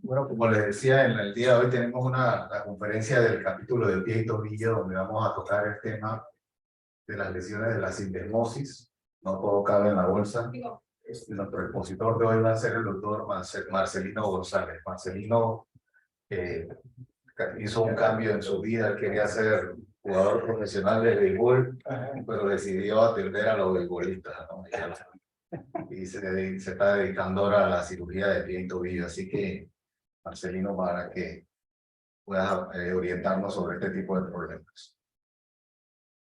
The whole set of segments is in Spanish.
Bueno, como les decía, en el día de hoy tenemos la conferencia del capítulo de pie y tobillo, donde vamos a tocar el tema de las lesiones de la sindesmosis. No todo cabe en la bolsa. Nuestro expositor de hoy va a ser el doctor Marcelino González. Marcelino hizo un cambio en su vida, quería ser jugador profesional de béisbol, pero decidió atender a los beisbolistas, ¿no? Y se está dedicando ahora a la cirugía de pie y tobillo. Así que, Marcelino, para que puedas orientarnos sobre este tipo de problemas.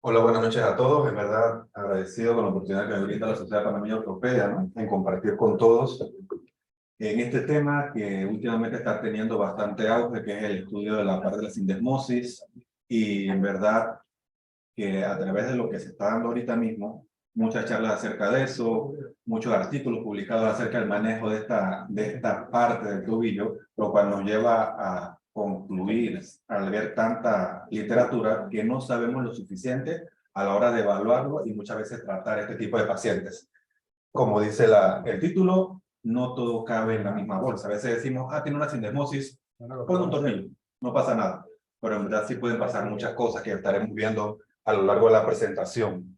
Hola, buenas noches a todos. En verdad, agradecido con la oportunidad que me brinda la Sociedad Panameña Ortopedia, ¿no? En compartir con todos en este tema que últimamente está teniendo bastante auge, que es el estudio de la parte de la sindesmosis. Y en verdad que a través de lo que se está dando ahorita mismo, muchas charlas acerca de eso, muchos artículos publicados acerca del manejo de esta parte del tobillo, lo cual nos lleva a concluir, al ver tanta literatura, que no sabemos lo suficiente a la hora de evaluarlo y muchas veces tratar este tipo de pacientes. Como dice el título, no todo cabe en la misma bolsa. A veces decimos, tiene una sindesmosis, pon un tornillo, no pasa nada. Pero en verdad sí pueden pasar muchas cosas que estaremos viendo a lo largo de la presentación.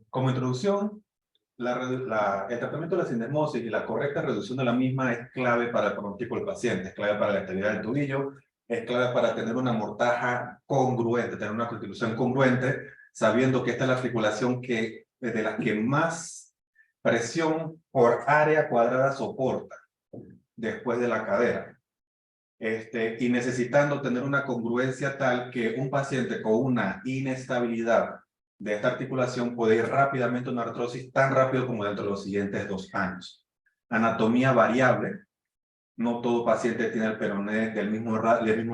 Como introducción, el tratamiento de la sindesmosis y la correcta reducción de la misma es clave para el pronóstico del paciente, es clave para la estabilidad del tobillo, es clave para tener una mortaja congruente, tener una constitución congruente, sabiendo que esta es la articulación de la que más presión por área cuadrada soporta después de la cadera. Y necesitando tener una congruencia tal que un paciente con una inestabilidad de esta articulación puede ir rápidamente a una artrosis tan rápido como dentro de los siguientes 2 años. Anatomía variable. No todo paciente tiene el peroné del mismo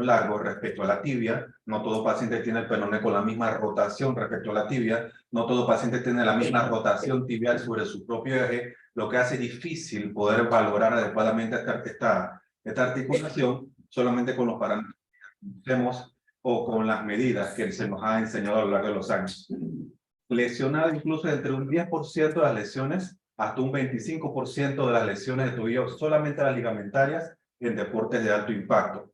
largo respecto a la tibia. No todo paciente tiene el peroné con la misma rotación respecto a la tibia. No todo paciente tiene la misma rotación tibial sobre su propio eje, lo que hace difícil poder valorar adecuadamente esta articulación solamente con los parámetros que conocemos o con las medidas que se nos ha enseñado a lo largo de los años. Lesionado incluso entre un 10% de las lesiones hasta un 25% de las lesiones de tobillo, solamente las ligamentarias en deportes de alto impacto.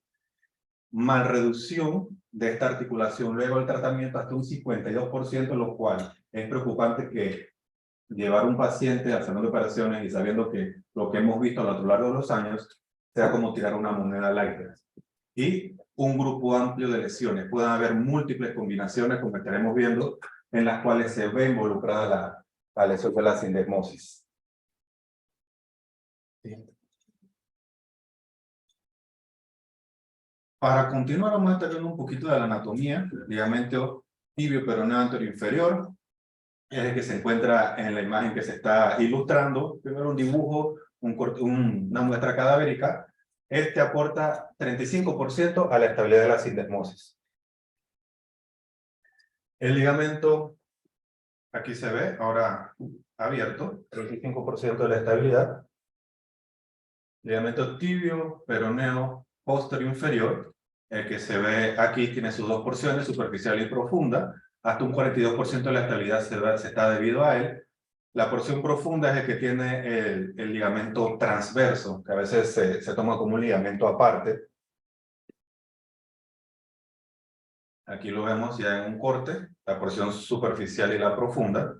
Mal reducción de esta articulación luego del tratamiento hasta un 52%, lo cual es preocupante que llevar un paciente al salón de operaciones y sabiendo que lo que hemos visto a lo largo de los años sea como tirar una moneda al aire. Y un grupo amplio de lesiones. Pueden haber múltiples combinaciones, como estaremos viendo, en las cuales se ve involucrada la lesión de la sindesmosis. Para continuar, vamos a estar viendo un poquito de la anatomía. Ligamento tibio peroneo anterior inferior. Es el que se encuentra en la imagen que se está ilustrando. Primero un dibujo, una muestra cadavérica. Este aporta 35% a la estabilidad de la sindesmosis. El ligamento, aquí se ve, ahora abierto, 35% de la estabilidad. Ligamento tibio, peroneo, posterior inferior. El que se ve aquí tiene sus 2 porciones, superficial y profunda. Hasta un 42% de la estabilidad se está debido a él. La porción profunda es el que tiene el ligamento transverso, que a veces se toma como un ligamento aparte. Aquí lo vemos ya en un corte, la porción superficial y la profunda.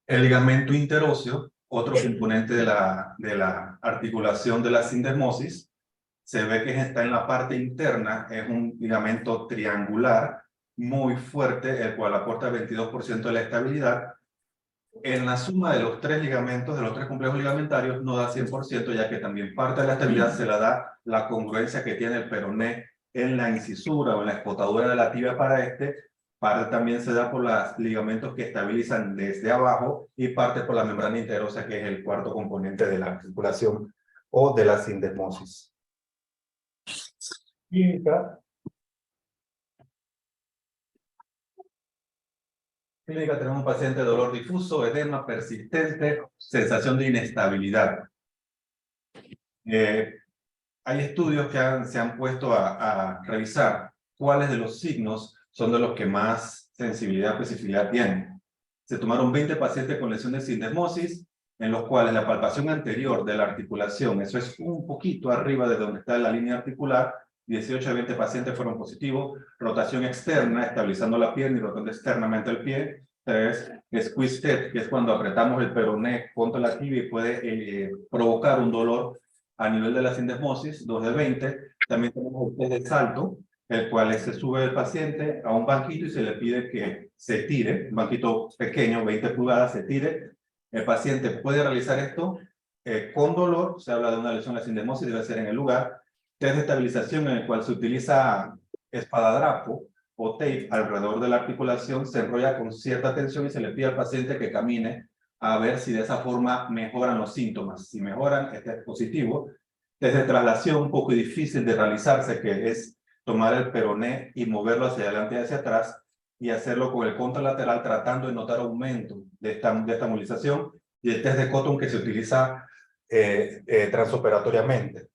El ligamento interóseo, otro componente de la articulación de la sindesmosis, se ve que está en la parte interna, es un ligamento triangular muy fuerte, el cual aporta 22% de la estabilidad. En la suma de los 3 ligamentos, de los 3 complejos ligamentarios, no da 100%, ya que también parte de la estabilidad se la da la congruencia que tiene el peroné en la incisura o en la espotadura de la tibia para parte también se da por los ligamentos que estabilizan desde abajo y parte por la membrana interosa, que es el cuarto componente de la articulación o de la sindesmosis. Química. Clínica tenemos un paciente de dolor difuso, edema persistente, sensación de inestabilidad. Hay estudios que se han puesto a revisar cuáles de los signos son de los que más sensibilidad y especificidad tienen. Se tomaron 20 pacientes con lesión de sindesmosis, en los cuales la palpación anterior de la articulación, eso es un poquito arriba de donde está la línea articular, 18 a 20 pacientes fueron positivos, rotación externa, estabilizando la pierna y rotando externamente el pie. 3, squeeze TED, que es cuando apretamos el peroné contra la tibia y puede provocar un dolor a nivel de la sindesmosis, 2 de 20. También tenemos el test de salto, el cual se sube el paciente a un banquito y se le pide que se tire, un banquito pequeño, 20 pulgadas, se tire. El paciente puede realizar esto con dolor, se habla de una lesión de la sindesmosis, debe ser en el lugar. Test de estabilización en el cual se utiliza espadadrapo o tape alrededor de la articulación, se enrolla con cierta tensión y se le pide al paciente que camine a ver si de esa forma mejoran los síntomas. Si mejoran, este es positivo. Desde traslación, un poco difícil de realizarse, que es tomar el peroné y moverlo hacia adelante y hacia atrás, y hacerlo con el contralateral tratando de notar aumento de esta movilización, y el test de Cotton que se utiliza transoperatoriamente.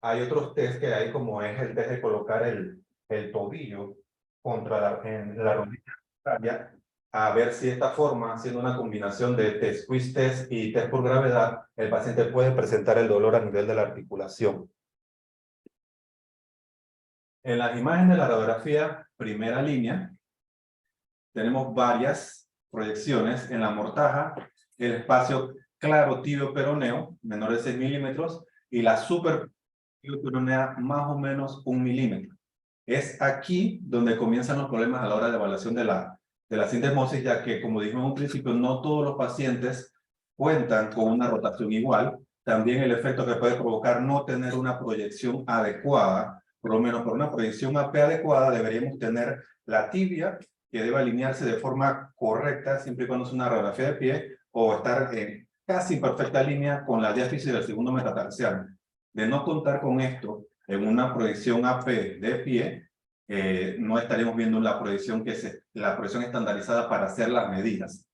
Hay otros test que hay, como es el test de colocar el tobillo contra en la rodilla, a ver si de esta forma, haciendo una combinación de squeeze test y test por gravedad, el paciente puede presentar el dolor a nivel de la articulación. En las imágenes de la radiografía primera línea, tenemos varias proyecciones en la mortaja, el espacio claro tibio peroneo, menor de 6 milímetros, y la super tibio peronea más o menos 1 milímetro. Es aquí donde comienzan los problemas a la hora de evaluación de la sindesmosis, ya que, como dijimos en un principio, no todos los pacientes cuentan con una rotación igual. También el efecto que puede provocar no tener una proyección adecuada, por lo menos por una proyección AP adecuada, deberíamos tener la tibia, que debe alinearse de forma correcta, siempre y cuando es una radiografía de pie, o estar en casi perfecta línea con la diáfisis del segundo metatarsiano. De no contar con esto, en una proyección AP de pie, no estaríamos viendo la proyección estandarizada para hacer las medidas.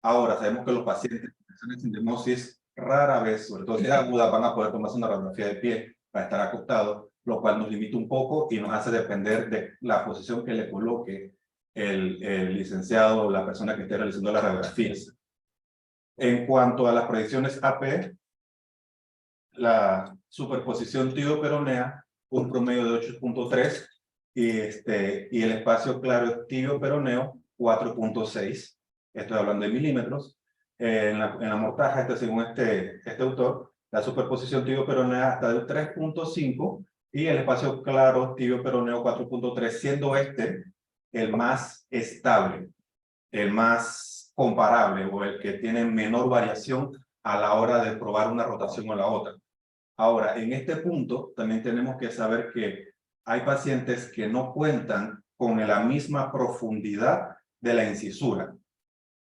Ahora, sabemos que los pacientes con sindesmosis rara vez, sobre todo si es aguda, van a poder tomarse una radiografía de pie para estar acostados, lo cual nos limita un poco y nos hace depender de la posición que le coloque el licenciado o la persona que esté realizando las radiografías. En cuanto a las proyecciones AP, la superposición tibio-peronea, un promedio de 8.3, y el espacio claro tibio-peroneo, 4.6. Estoy hablando de milímetros. En la mortaja, según este autor, la superposición tibio-peronea está del 3.5 y el espacio claro tibio-peroneo 4.3, siendo el más estable, el más comparable o el que tiene menor variación a la hora de probar una rotación o la otra. Ahora, en este punto también tenemos que saber que hay pacientes que no cuentan con la misma profundidad de la incisura,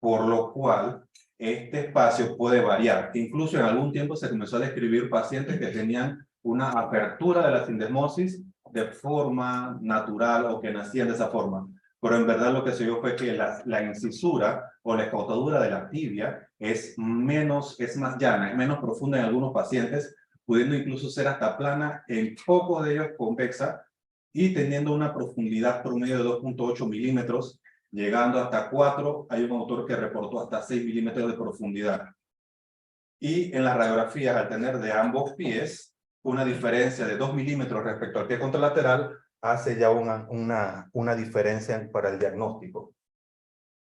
por lo cual este espacio puede variar. Incluso en algún tiempo se comenzó a describir pacientes que tenían una apertura de la sindesmosis de forma natural o que nacían de esa forma. Pero en verdad lo que se vio fue que la incisura o la escotadura de la tibia es más llana, es menos profunda en algunos pacientes, pudiendo incluso ser hasta plana, en pocos de ellos convexa, y teniendo una profundidad promedio de 2.8 milímetros, llegando hasta 4, hay un autor que reportó hasta 6 milímetros de profundidad. Y en las radiografías, al tener de ambos pies una diferencia de 2 milímetros respecto al pie contralateral, hace ya una diferencia para el diagnóstico.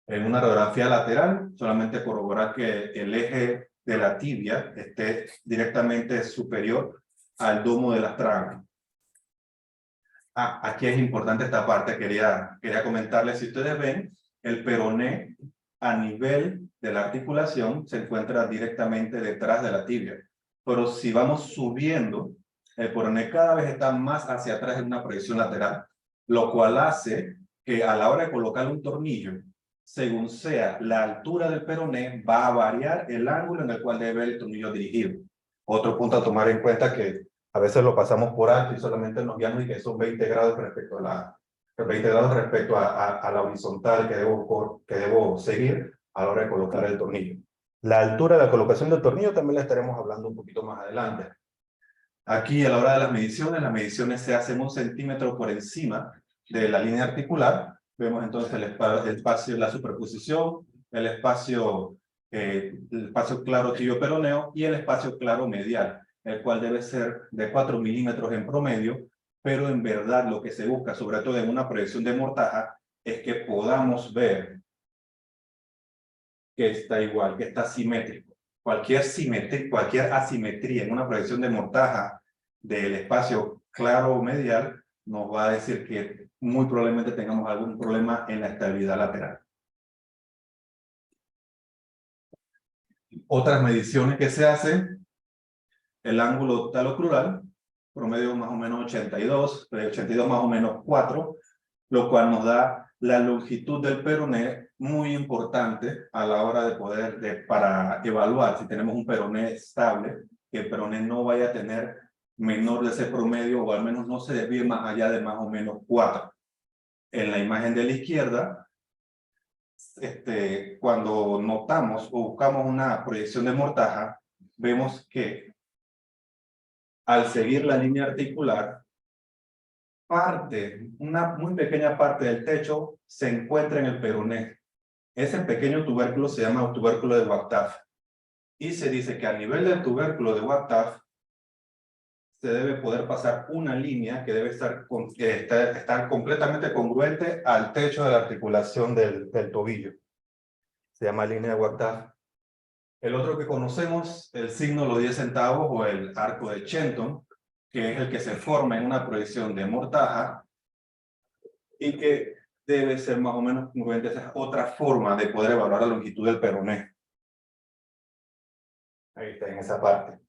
En una radiografía lateral, solamente corroborar que el eje de la tibia esté directamente superior al domo del astragalus. Aquí es importante esta parte, quería comentarles, si ustedes ven, el peroné a nivel de la articulación se encuentra directamente detrás de la tibia. Pero si vamos subiendo, el peroné cada vez está más hacia atrás en una proyección lateral, lo cual hace que a la hora de colocar un tornillo, según sea la altura del peroné, va a variar el ángulo en el cual debe el tornillo dirigido. Otro punto a tomar en cuenta que a veces lo pasamos por alto y solamente nos guiamos y que son 20 grados respecto a 20 grados respecto a la horizontal que debo seguir a la hora de colocar el tornillo. La altura de la colocación del tornillo también la estaremos hablando un poquito más adelante. Aquí a la hora de las mediciones se hacen 1 centímetro por encima de la línea articular. Vemos entonces el espacio, la superposición, el espacio claro tibio-peroneo y el espacio claro medial, el cual debe ser de 4 milímetros en promedio, pero en verdad lo que se busca, sobre todo en una proyección de mortaja, es que podamos ver que está igual, que está simétrico. Cualquier asimetría en una proyección de mortaja del espacio claro o medial nos va a decir que muy probablemente tengamos algún problema en la estabilidad lateral. Otras mediciones que se hacen, el ángulo talocrural, promedio más o menos 82 más o menos 4, lo cual nos da la longitud del peroné, muy importante a la hora de para evaluar si tenemos un peroné estable, que el peroné no vaya a tener menor de ese promedio o al menos no se desvíe más allá de más o menos 4. En la imagen de la izquierda, cuando notamos o buscamos una proyección de mortaja, vemos que al seguir la línea articular, una muy pequeña parte del techo se encuentra en el peroné. Ese pequeño tubérculo se llama tubérculo de Wachtaff. Y se dice que a nivel del tubérculo de Wachtaff se debe poder pasar una línea que debe estar completamente congruente al techo de la articulación del tobillo. Se llama línea de Wachtaff. El otro que conocemos, el signo de los 10 centavos o el arco de Shenton, que es el que se forma en una proyección de mortaja y que debe ser más o menos congruente. Esa es otra forma de poder evaluar la longitud del peroné. Ahí está, en esa parte.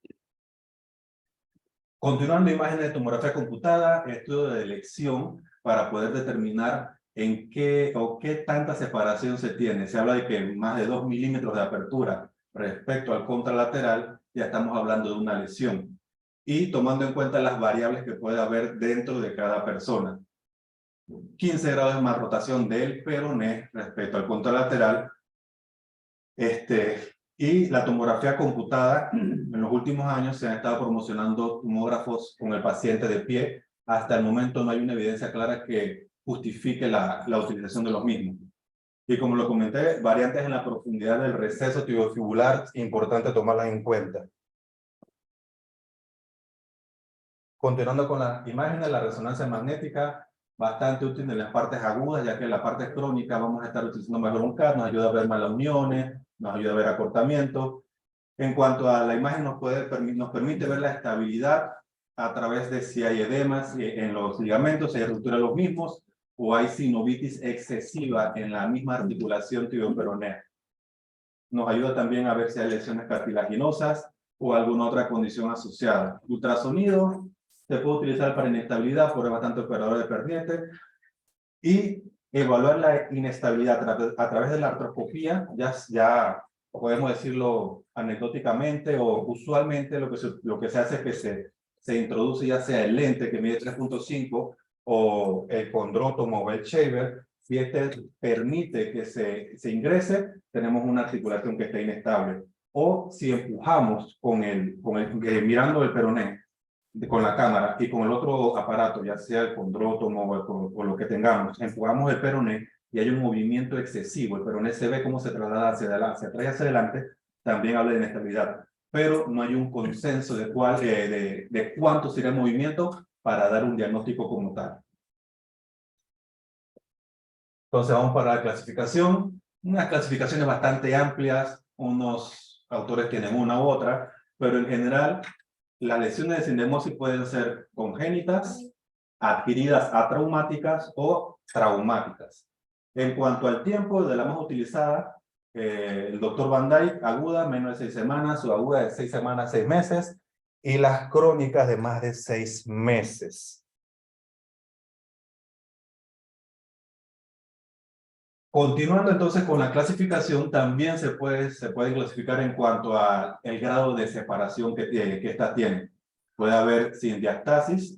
Continuando, imágenes de tomografía computada, estudio de elección para poder determinar en qué o qué tanta separación se tiene. Se habla de que más de 2 milímetros de apertura respecto al contralateral, ya estamos hablando de una lesión. Y tomando en cuenta las variables que puede haber dentro de cada persona. 15 grados de malrotación del peroné respecto al contralateral. Y la tomografía computada, en los últimos años se han estado promocionando tomógrafos con el paciente de pie. Hasta el momento no hay una evidencia clara que justifique la utilización de los mismos. Y como lo comenté, variantes en la profundidad del receso tibiofibular, importante tomarlas en cuenta. Continuando con las imágenes, la resonancia magnética, bastante útil en las partes agudas, ya que en la parte crónica vamos a estar utilizando mejor un CAT, nos ayuda a ver malas uniones, nos ayuda a ver acortamiento. En cuanto a la imagen, nos permite ver la estabilidad a través de si hay edemas en los ligamentos, si hay ruptura de los mismos, o hay sinovitis excesiva en la misma articulación tibioperonea. Nos ayuda también a ver si hay lesiones cartilaginosas o alguna otra condición asociada. Ultrasonido se puede utilizar para inestabilidad, por bastante operador de perniete, y evaluar la inestabilidad a través de la artroscopía. Ya podemos decirlo anecdóticamente o usualmente lo que se hace es que se introduce ya sea el lente que mide 3.5 o el condrótomo o el shaver. Si permite que se ingrese, tenemos una articulación que está inestable. O si empujamos mirando el peroné con la cámara y con el otro aparato, ya sea el condrótomo o lo que tengamos, empujamos el peroné y hay un movimiento excesivo, el peroné se ve cómo se traslada hacia atrás y hacia adelante, también habla de inestabilidad, pero no hay un consenso de cuánto sería el movimiento para dar un diagnóstico como tal. Entonces vamos para la clasificación, unas clasificaciones bastante amplias, unos autores tienen una u otra, pero en general las lesiones de sinemosis pueden ser congénitas, adquiridas atraumáticas o traumáticas. En cuanto al tiempo de la más utilizada, el doctor Van Dyke, aguda, menos de 6 semanas, o aguda de 6 semanas, 6 meses, y las crónicas de más de 6 meses. Continuando entonces con la clasificación, también se puede clasificar en cuanto al grado de separación que esta tiene. Puede haber sin diastasis,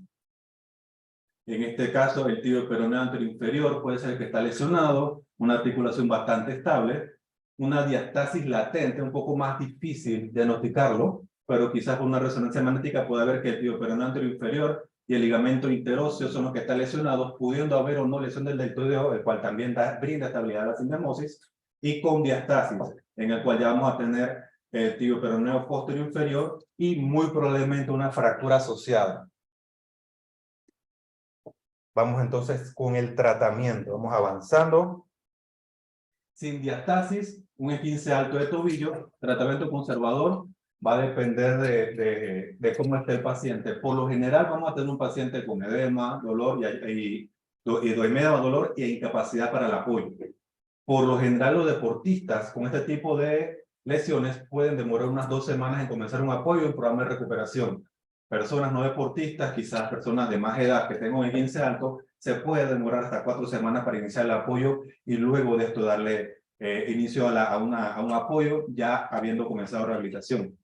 En este caso, el tibio peroneo anterior inferior puede ser que está lesionado, una articulación bastante estable, una diastasis latente, un poco más difícil diagnosticarlo, pero quizás con una resonancia magnética puede haber que el tibio peroneo anterior inferior y el ligamento interóseo son los que están lesionados, pudiendo haber o no lesión del deltoideo, el cual también brinda estabilidad a la sindesmosis, y con diastasis, en el cual ya vamos a tener el tibio peroneo posterior inferior y muy probablemente una fractura asociada. Vamos entonces con el tratamiento. Vamos avanzando. Sin diastasis, un esguince alto de tobillo, tratamiento conservador, va a depender de cómo esté el paciente. Por lo general vamos a tener un paciente con edema, dolor y edema, dolor e incapacidad para el apoyo. Por lo general los deportistas con este tipo de lesiones pueden demorar unas 2 semanas en comenzar un apoyo en programa de recuperación. Personas no deportistas, quizás personas de más edad que tengan un esguince alto, se puede demorar hasta 4 semanas para iniciar el apoyo y luego de esto darle inicio a un apoyo ya habiendo comenzado rehabilitación.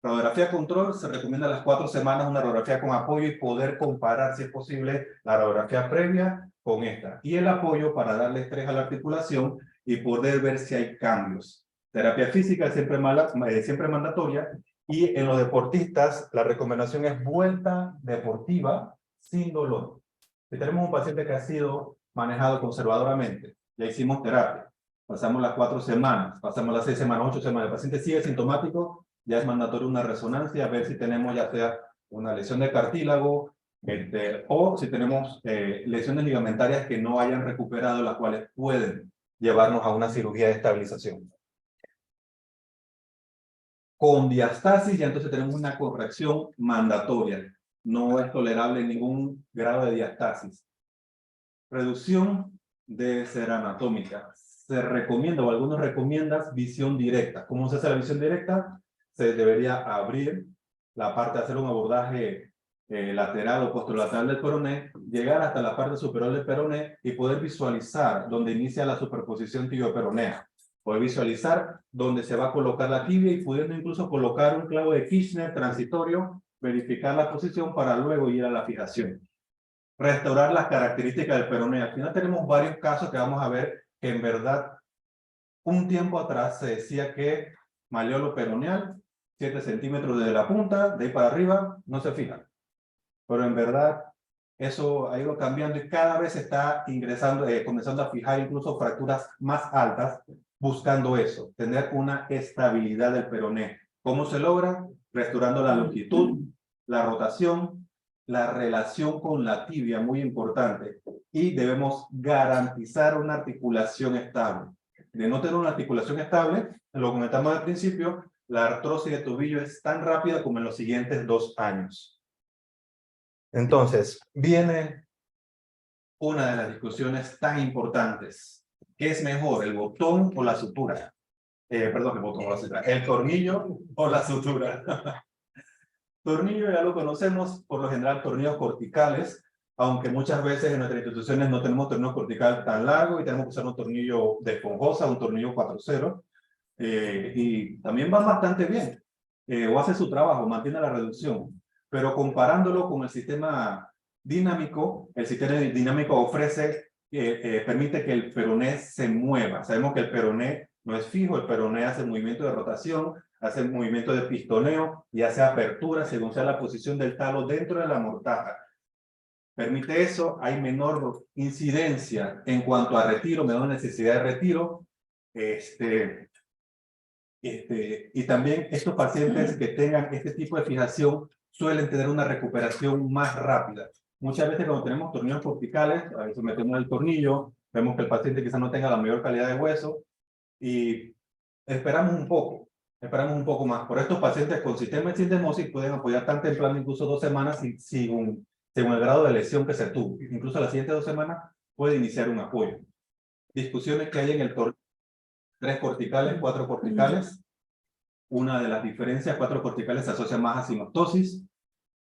Radiografía control, se recomienda a las 4 semanas una radiografía con apoyo y poder comparar, si es posible, la radiografía previa con esta. Y el apoyo para darle estrés a la articulación y poder ver si hay cambios. Terapia física siempre mandatoria. Y en los deportistas, la recomendación es vuelta deportiva sin dolor. Si tenemos un paciente que ha sido manejado conservadoramente, ya hicimos terapia, pasamos las 4 semanas, pasamos las 6 semanas, 8 semanas, el paciente sigue sintomático, ya es mandatorio una resonancia, a ver si tenemos ya sea una lesión de cartílago, o si tenemos lesiones ligamentarias que no hayan recuperado, las cuales pueden llevarnos a una cirugía de estabilización. Con diastasis ya entonces tenemos una corrección mandatoria. No es tolerable ningún grado de diastasis. Reducción debe ser anatómica. Se recomienda, o algunos recomiendan, visión directa. ¿Cómo se hace la visión directa? Se debería abrir la parte, hacer un abordaje lateral o posterolateral del peroné, llegar hasta la parte superior del peroné y poder visualizar donde inicia la superposición tibio-peronea. Poder visualizar dónde se va a colocar la tibia y pudiendo incluso colocar un clavo de Kirchner transitorio, verificar la posición para luego ir a la fijación. Restaurar las características del peroné. Al final tenemos varios casos que vamos a ver que en verdad un tiempo atrás se decía que malleolo peroneal, 7 centímetros desde la punta, de ahí para arriba, no se fija. Pero en verdad eso ha ido cambiando y cada vez se está ingresando, comenzando a fijar incluso fracturas más altas, buscando eso, tener una estabilidad del peroné. ¿Cómo se logra? Restaurando la longitud, la rotación, la relación con la tibia, muy importante. Y debemos garantizar una articulación estable. De no tener una articulación estable, lo comentamos al principio, la artrosis de tobillo es tan rápida como en los siguientes 2 años. Entonces, viene una de las discusiones tan importantes. ¿Qué es mejor, el botón o la sutura? Perdón, el botón o la sutura. ¿El tornillo o la sutura? Tornillo ya lo conocemos, por lo general tornillos corticales, aunque muchas veces en nuestras instituciones no tenemos tornillo cortical tan largo y tenemos que usar un tornillo de esponjosa, un tornillo 4-0, y también va bastante bien, o hace su trabajo, mantiene la reducción, pero comparándolo con el sistema dinámico, el sistema dinámico ofrece, permite que el peroné se mueva. Sabemos que el peroné no es fijo, el peroné hace movimiento de rotación, hace movimiento de pistoneo y hace apertura según sea la posición del talo dentro de la mortaja. Permite eso, hay menor incidencia en cuanto a retiro, menor necesidad de retiro. Y también estos pacientes que tengan este tipo de fijación suelen tener una recuperación más rápida. Muchas veces cuando tenemos tornillos corticales, a veces metemos el tornillo, vemos que el paciente quizás no tenga la mayor calidad de hueso y esperamos un poco más. Por estos pacientes con sistema de sindesmosis pueden apoyar tan temprano, incluso 2 semanas, según el grado de lesión que se tuvo. Incluso a las siguientes 2 semanas puede iniciar un apoyo. Discusiones que hay en el tornillo. 3 corticales, 4 corticales. Una de las diferencias, 4 corticales se asocia más a sinostosis,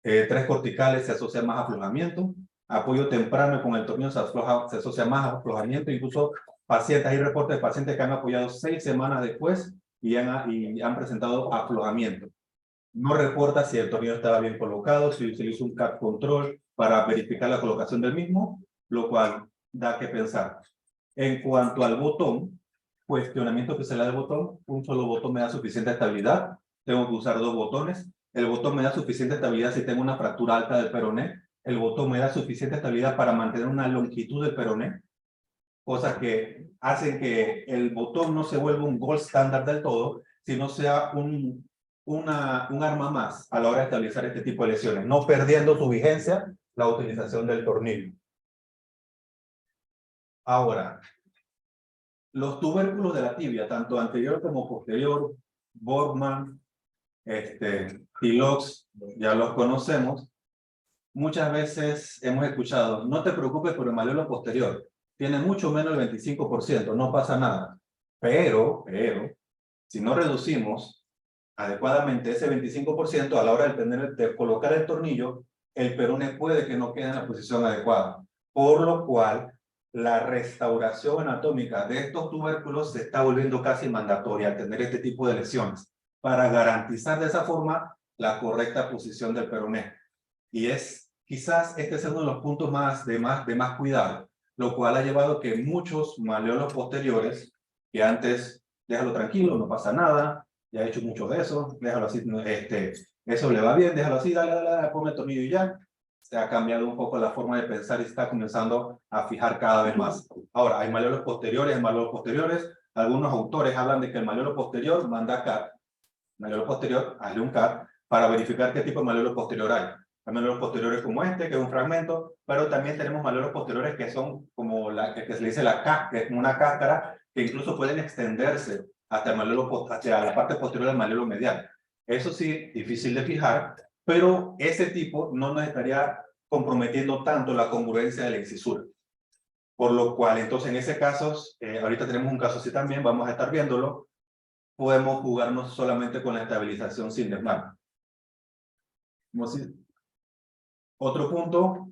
3 corticales se asocia más a aflojamiento, apoyo temprano con el tornillo se asocia más a aflojamiento, incluso pacientes, hay reportes de pacientes que han apoyado 6 semanas después y han presentado aflojamiento. no reporta si el tornillo estaba bien colocado, si utiliza un cat control para verificar la colocación del mismo, lo cual da que pensar. En cuanto al botón, cuestionamiento que se le da al botón, un solo botón me da suficiente estabilidad, tengo que usar 2 botones, el botón me da suficiente estabilidad si tengo una fractura alta del peroné, el botón me da suficiente estabilidad para mantener una longitud del peroné, cosas que hacen que el botón no se vuelva un gold standard del todo, sino sea un arma más a la hora de estabilizar este tipo de lesiones, no perdiendo su vigencia la utilización del tornillo. Ahora, los tubérculos de la tibia, tanto anterior como posterior, Borgman, Tilox, ya los conocemos. Muchas veces hemos escuchado, no te preocupes por el malleolo posterior, tiene mucho menos del 25%, no pasa nada. Pero, si no reducimos adecuadamente ese 25% a la hora de colocar el tornillo, el peroné puede que no quede en la posición adecuada. Por lo cual, la restauración anatómica de estos tubérculos se está volviendo casi mandatoria al tener este tipo de lesiones, para garantizar de esa forma la correcta posición del peroné. Y quizás este es uno de los puntos de más cuidado, lo cual ha llevado que muchos malleolos posteriores, que antes, déjalo tranquilo, no pasa nada, ya he hecho mucho de eso, déjalo así, eso le va bien, déjalo así, dale, ponme el tornillo y ya. Se ha cambiado un poco la forma de pensar y está comenzando a fijar cada vez más. Ahora, hay malleolos posteriores, algunos autores hablan de que el malleolo posterior manda CAT, malleolo posterior, hazle un CAT, para verificar qué tipo de malleolo posterior hay. Hay malleolos posteriores como este, que es un fragmento, pero también tenemos malleolos posteriores que son como que se le dice la cáscara, que es una cáscara, que incluso pueden extenderse hasta hacia la parte posterior del malleolo medial. Eso sí, difícil de fijar, pero ese tipo no nos estaría comprometiendo tanto la congruencia de la incisura. Por lo cual, entonces, en ese caso, ahorita tenemos un caso así también, vamos a estar viéndolo, podemos jugarnos solamente con la estabilización sin desmarque. Otro punto,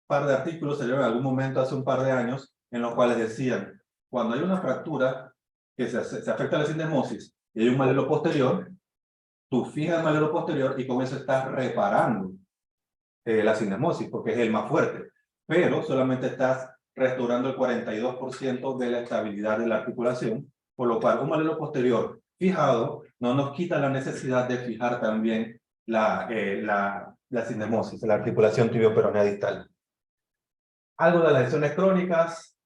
par de artículos salieron en algún momento hace un par de años, en los cuales decían, cuando hay una fractura que se afecta a la sindesmosis y hay un malleolo posterior, tú fijas el malleolo posterior y con eso estás reparando la sindesmosis, porque es el más fuerte, pero solamente estás restaurando el 42% de la estabilidad de la articulación, por lo cual un malleolo posterior fijado no nos quita la necesidad de fijar también la sindesmosis, la articulación tibio-peronea distal. Algo de las lesiones crónicas,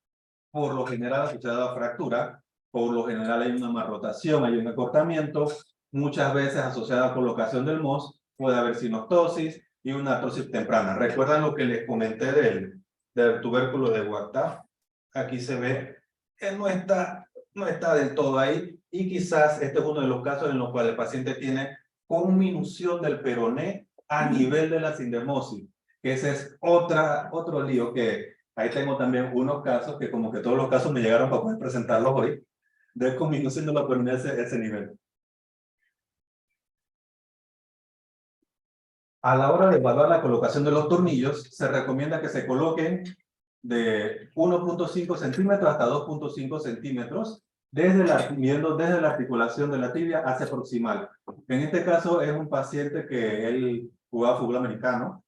por lo general asociada a fractura, por lo general hay una malrotación, hay un acortamiento, muchas veces asociada a colocación del MOS, puede haber sinostosis y una artrosis temprana. ¿Recuerdan lo que les comenté del tubérculo de Guatá? Aquí se ve que no está del todo ahí, y quizás este es uno de los casos en los cuales el paciente tiene conminución del peroné a nivel de la sindesmosis, que ese es otro lío, que ahí tengo también unos casos que como que todos los casos me llegaron para poder presentarlos hoy, de conminución de la peroné a ese nivel. A la hora de evaluar la colocación de los tornillos, se recomienda que se coloquen de 1.5 centímetros hasta 2.5 centímetros, midiendo desde la articulación de la tibia hacia proximal. En este caso es un paciente que él jugaba fútbol americano,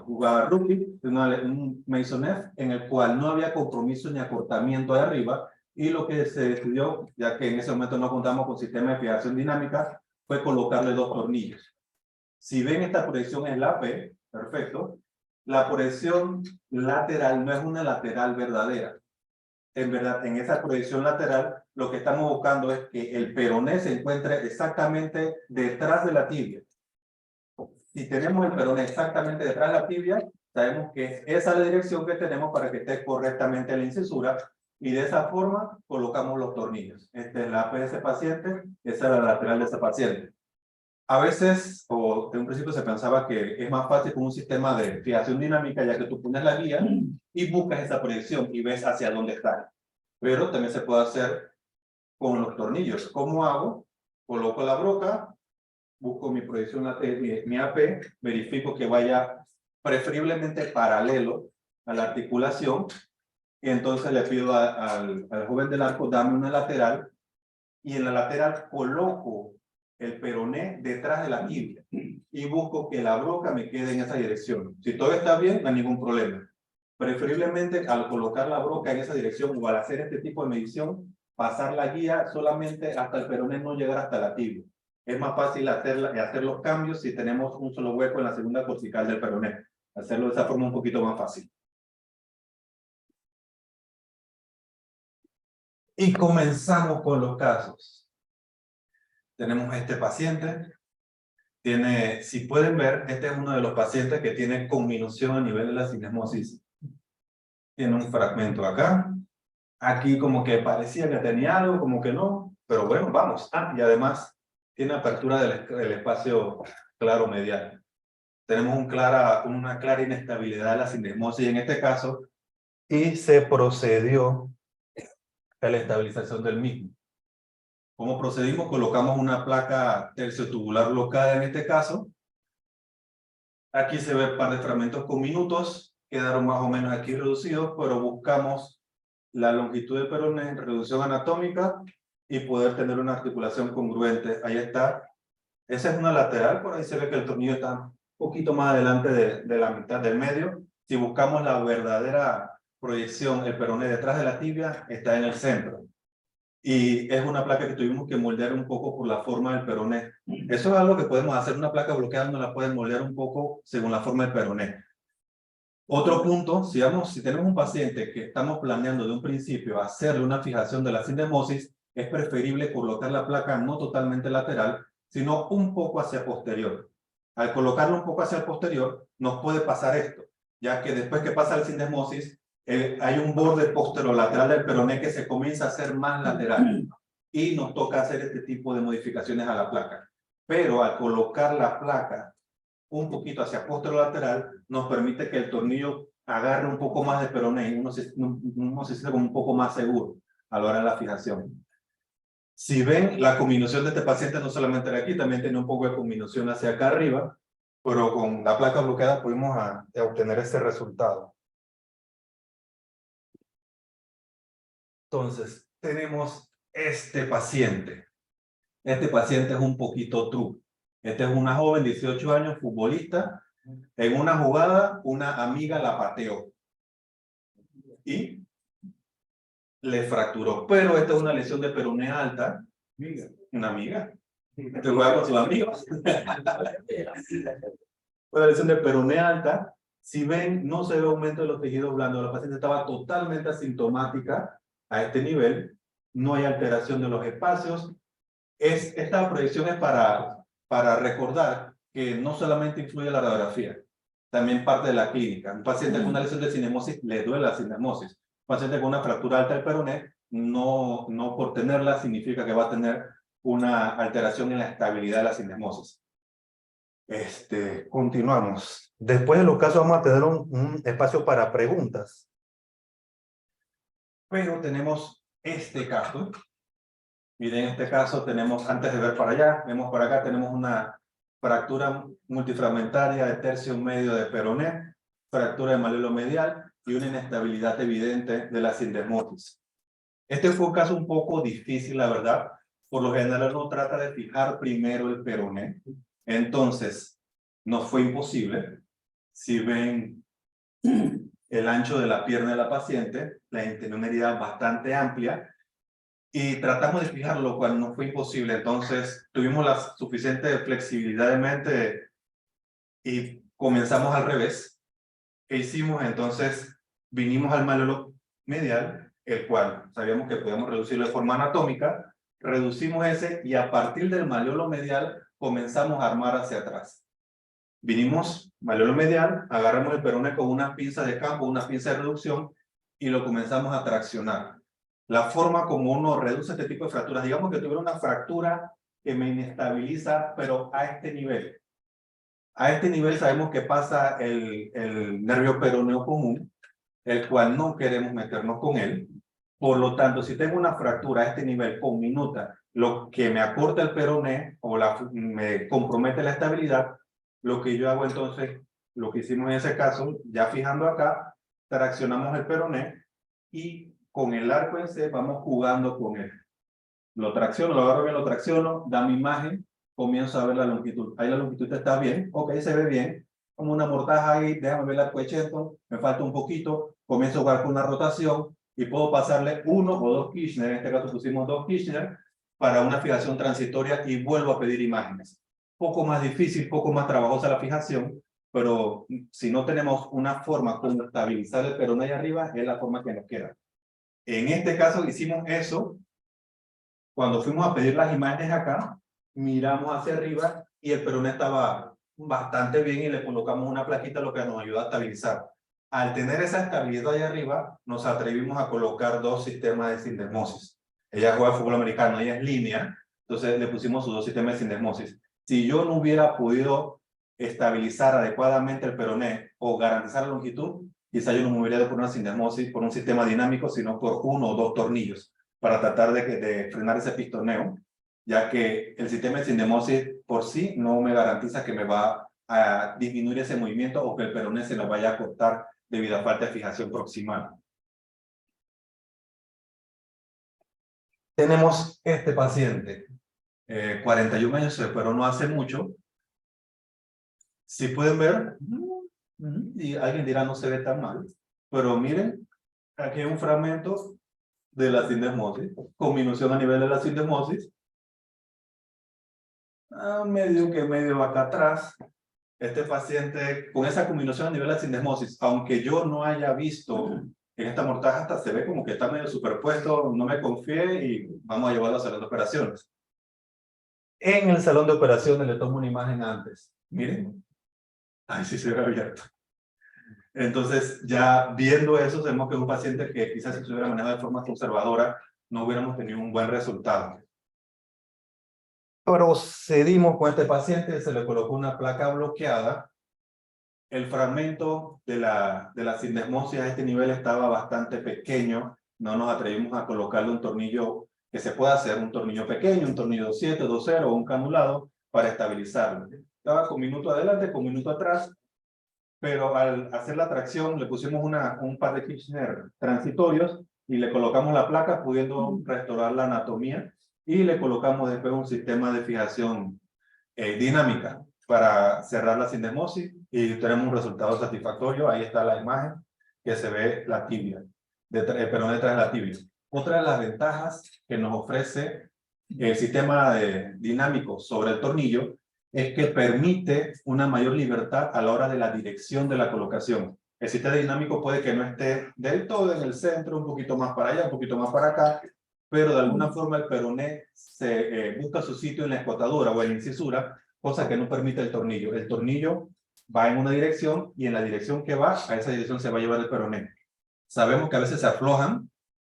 jugaba rugby, un Masonet, en el cual no había compromiso ni acortamiento de arriba, y lo que se decidió, ya que en ese momento no contamos con sistema de fijación dinámica, fue colocarle 2 tornillos. Si ven, esta proyección es la P, perfecto. La proyección lateral no es una lateral verdadera. En verdad, en esa proyección lateral, lo que estamos buscando es que el peroné se encuentre exactamente detrás de la tibia. Si tenemos el peroné exactamente detrás de la tibia, sabemos que esa es la dirección que tenemos para que esté correctamente la incisura, y de esa forma colocamos los tornillos. Esta es la P de ese paciente, esa es la lateral de ese paciente. A veces, o en un principio se pensaba que es más fácil con un sistema de fijación dinámica, ya que tú pones la guía y buscas esa proyección y ves hacia dónde está. Pero también se puede hacer con los tornillos. ¿Cómo hago? Coloco la broca, busco mi proyección, mi AP, verifico que vaya preferiblemente paralelo a la articulación, y entonces le pido al joven del arco, dame una lateral, y en la lateral coloco el peroné detrás de la tibia y busco que la broca me quede en esa dirección. Si todo está bien, no hay ningún problema. Preferiblemente, al colocar la broca en esa dirección o al hacer este tipo de medición, pasar la guía solamente hasta el peroné, no llegar hasta la tibia. Es más fácil hacer los cambios si tenemos un solo hueco en la segunda cortical del peroné. Hacerlo de esa forma un poquito más fácil. Y comenzamos con los casos. Tenemos a este paciente. Tiene, si pueden ver, este es uno de los pacientes que tiene conminución a nivel de la sinesmosis. Tiene un fragmento acá. Aquí como que parecía que tenía algo, como que no. Pero bueno, vamos. Ah, y además tiene apertura del espacio claro medial. Tenemos una clara inestabilidad de la sinesmosis en este caso. Y se procedió a la estabilización del mismo. ¿Cómo procedimos? Colocamos una placa terciotubular bloqueada en este caso. Aquí se ve un par de fragmentos con minutos, quedaron más o menos aquí reducidos, pero buscamos la longitud del peroné, reducción anatómica y poder tener una articulación congruente. Ahí está. Esa es una lateral, por ahí se ve que el tornillo está un poquito más adelante de la mitad del medio. Si buscamos la verdadera proyección, el peroné detrás de la tibia está en el centro. Y es una placa que tuvimos que moldear un poco por la forma del peroné. Eso es algo que podemos hacer. Una placa bloqueada no la pueden moldear un poco según la forma del peroné. Otro punto, si tenemos un paciente que estamos planeando de un principio hacerle una fijación de la sinesmosis, es preferible colocar la placa no totalmente lateral, sino un poco hacia posterior. Al colocarlo un poco hacia el posterior, nos puede pasar esto, ya que después que pasa la sinesmosis, hay un borde posterolateral del peroné que se comienza a hacer más lateral y nos toca hacer este tipo de modificaciones a la placa. Pero al colocar la placa un poquito hacia posterolateral, nos permite que el tornillo agarre un poco más de peroné y uno se siente como un poco más seguro a la hora de la fijación. Si ven, la combinación de este paciente no solamente era aquí, también tiene un poco de combinación hacia acá arriba, pero con la placa bloqueada pudimos obtener este resultado. Entonces, tenemos este paciente. Este paciente es un poquito true. Este es una joven, 18 años, futbolista. En una jugada, una amiga la pateó. Y le fracturó. Pero esta es una lesión de peroné alta. Una amiga. Este juega con sus amigos. Una lesión de peroné alta. Si ven, no se ve aumento de los tejidos blandos. La paciente estaba totalmente asintomática a este nivel. No hay alteración de los espacios. Esta proyección es para recordar que no solamente influye la radiografía, también parte de la clínica. Un paciente con una lesión de sinesmosis le duele la sinesmosis. Un paciente con una fractura alta del peroné, no por tenerla significa que va a tener una alteración en la estabilidad de la sinesmosis. Continuamos. Después de los casos vamos a tener un espacio para preguntas. Pero tenemos este caso. Miren, en este caso tenemos, antes de ver para allá, vemos para acá, tenemos una fractura multifragmentaria de tercio medio de peroné, fractura de malleolo medial y una inestabilidad evidente de la sinesmosis. Este fue un caso un poco difícil, la verdad. Por lo general uno trata de fijar primero el peroné. Entonces, nos fue imposible. Si ven el ancho de la pierna de la paciente, tiene una herida bastante amplia. Y tratamos de fijarlo, lo cual no fue imposible. Entonces, tuvimos la suficiente flexibilidad de mente y comenzamos al revés. ¿Qué hicimos? Entonces, vinimos al malleolo medial, el cual sabíamos que podíamos reducirlo de forma anatómica. Reducimos ese y a partir del malleolo medial comenzamos a armar hacia atrás. Vinimos, malleolo medial, agarramos el peroné con una pinza de campo, una pinza de reducción y lo comenzamos a traccionar. La forma como uno reduce este tipo de fracturas, digamos que tuviera una fractura que me inestabiliza, pero a este nivel. A este nivel sabemos que pasa el nervio peroneo común, el cual no queremos meternos con él. Por lo tanto, si tengo una fractura a este nivel con minuta, lo que me acorta el peroné o me compromete la estabilidad, lo que yo hago entonces, lo que hicimos en ese caso, ya fijando acá, traccionamos el peroné y con el arco en C vamos jugando con él. Lo tracciono, lo agarro bien, lo tracciono, da mi imagen, comienzo a ver la longitud. Ahí la longitud está bien, ok, se ve bien. Como una mortaja ahí, déjame ver la Quecheton, me falta un poquito, comienzo a jugar con una rotación y puedo pasarle 1 o 2 Kirchner, en este caso pusimos 2 Kirchner, para una fijación transitoria y vuelvo a pedir imágenes. Poco más difícil, poco más trabajosa la fijación, pero si no tenemos una forma como estabilizar el peroné ahí arriba, es la forma que nos queda. En este caso hicimos eso. Cuando fuimos a pedir las imágenes acá, miramos hacia arriba y el peroné estaba bastante bien y le colocamos una plaquita, lo que nos ayuda a estabilizar. Al tener esa estabilidad ahí arriba, nos atrevimos a colocar 2 sistemas de sindesmosis. Ella juega fútbol americano, ella es línea, entonces le pusimos sus 2 sistemas de sindesmosis. Si yo no hubiera podido estabilizar adecuadamente el peroné o garantizar la longitud, quizá yo no me hubiera ido por una sindesmosis, por un sistema dinámico, sino por 1 o 2 tornillos para tratar de frenar ese pistoneo, ya que el sistema de sindesmosis por sí no me garantiza que me va a disminuir ese movimiento o que el peroné se lo vaya a cortar debido a falta de fijación proximal. Tenemos este paciente, 41 años, pero no hace mucho. Si pueden ver, y alguien dirá no se ve tan mal, pero miren, aquí hay un fragmento de la sindesmosis, combinación a nivel de la sindesmosis, medio acá atrás. Este paciente, con esa combinación a nivel de sindesmosis, aunque yo no haya visto en esta mortaja, hasta se ve como que está medio superpuesto, no me confié y vamos a llevarlo al salón de operaciones. En el salón de operaciones le tomo una imagen antes. Miren. Ahí sí se ve abierto. Entonces, ya viendo eso, sabemos que es un paciente que quizás si se hubiera manejado de forma conservadora, no hubiéramos tenido un buen resultado. Procedimos con este paciente, se le colocó una placa bloqueada. El fragmento de la sindesmosis a este nivel estaba bastante pequeño. No nos atrevimos a colocarle un tornillo que se pueda hacer, un tornillo pequeño, un tornillo 7, 2.0 o un canulado para estabilizarlo. Estaba con minuto adelante, con minuto atrás, pero al hacer la tracción le pusimos un par de Kirchner transitorios y le colocamos la placa pudiendo restaurar la anatomía y le colocamos después un sistema de fijación dinámica para cerrar la sindesmosis y tenemos un resultado satisfactorio. Ahí está la imagen que se ve la tibia, pero detrás de la tibia. Otra de las ventajas que nos ofrece el sistema dinámico sobre el tornillo es que permite una mayor libertad a la hora de la dirección de la colocación. El sistema dinámico puede que no esté del todo en el centro, un poquito más para allá, un poquito más para acá, pero de alguna forma el peroné se busca su sitio en la escotadura o en la incisura, cosa que no permite el tornillo. El tornillo va en una dirección y en la dirección que va, a esa dirección se va a llevar el peroné. Sabemos que a veces se aflojan,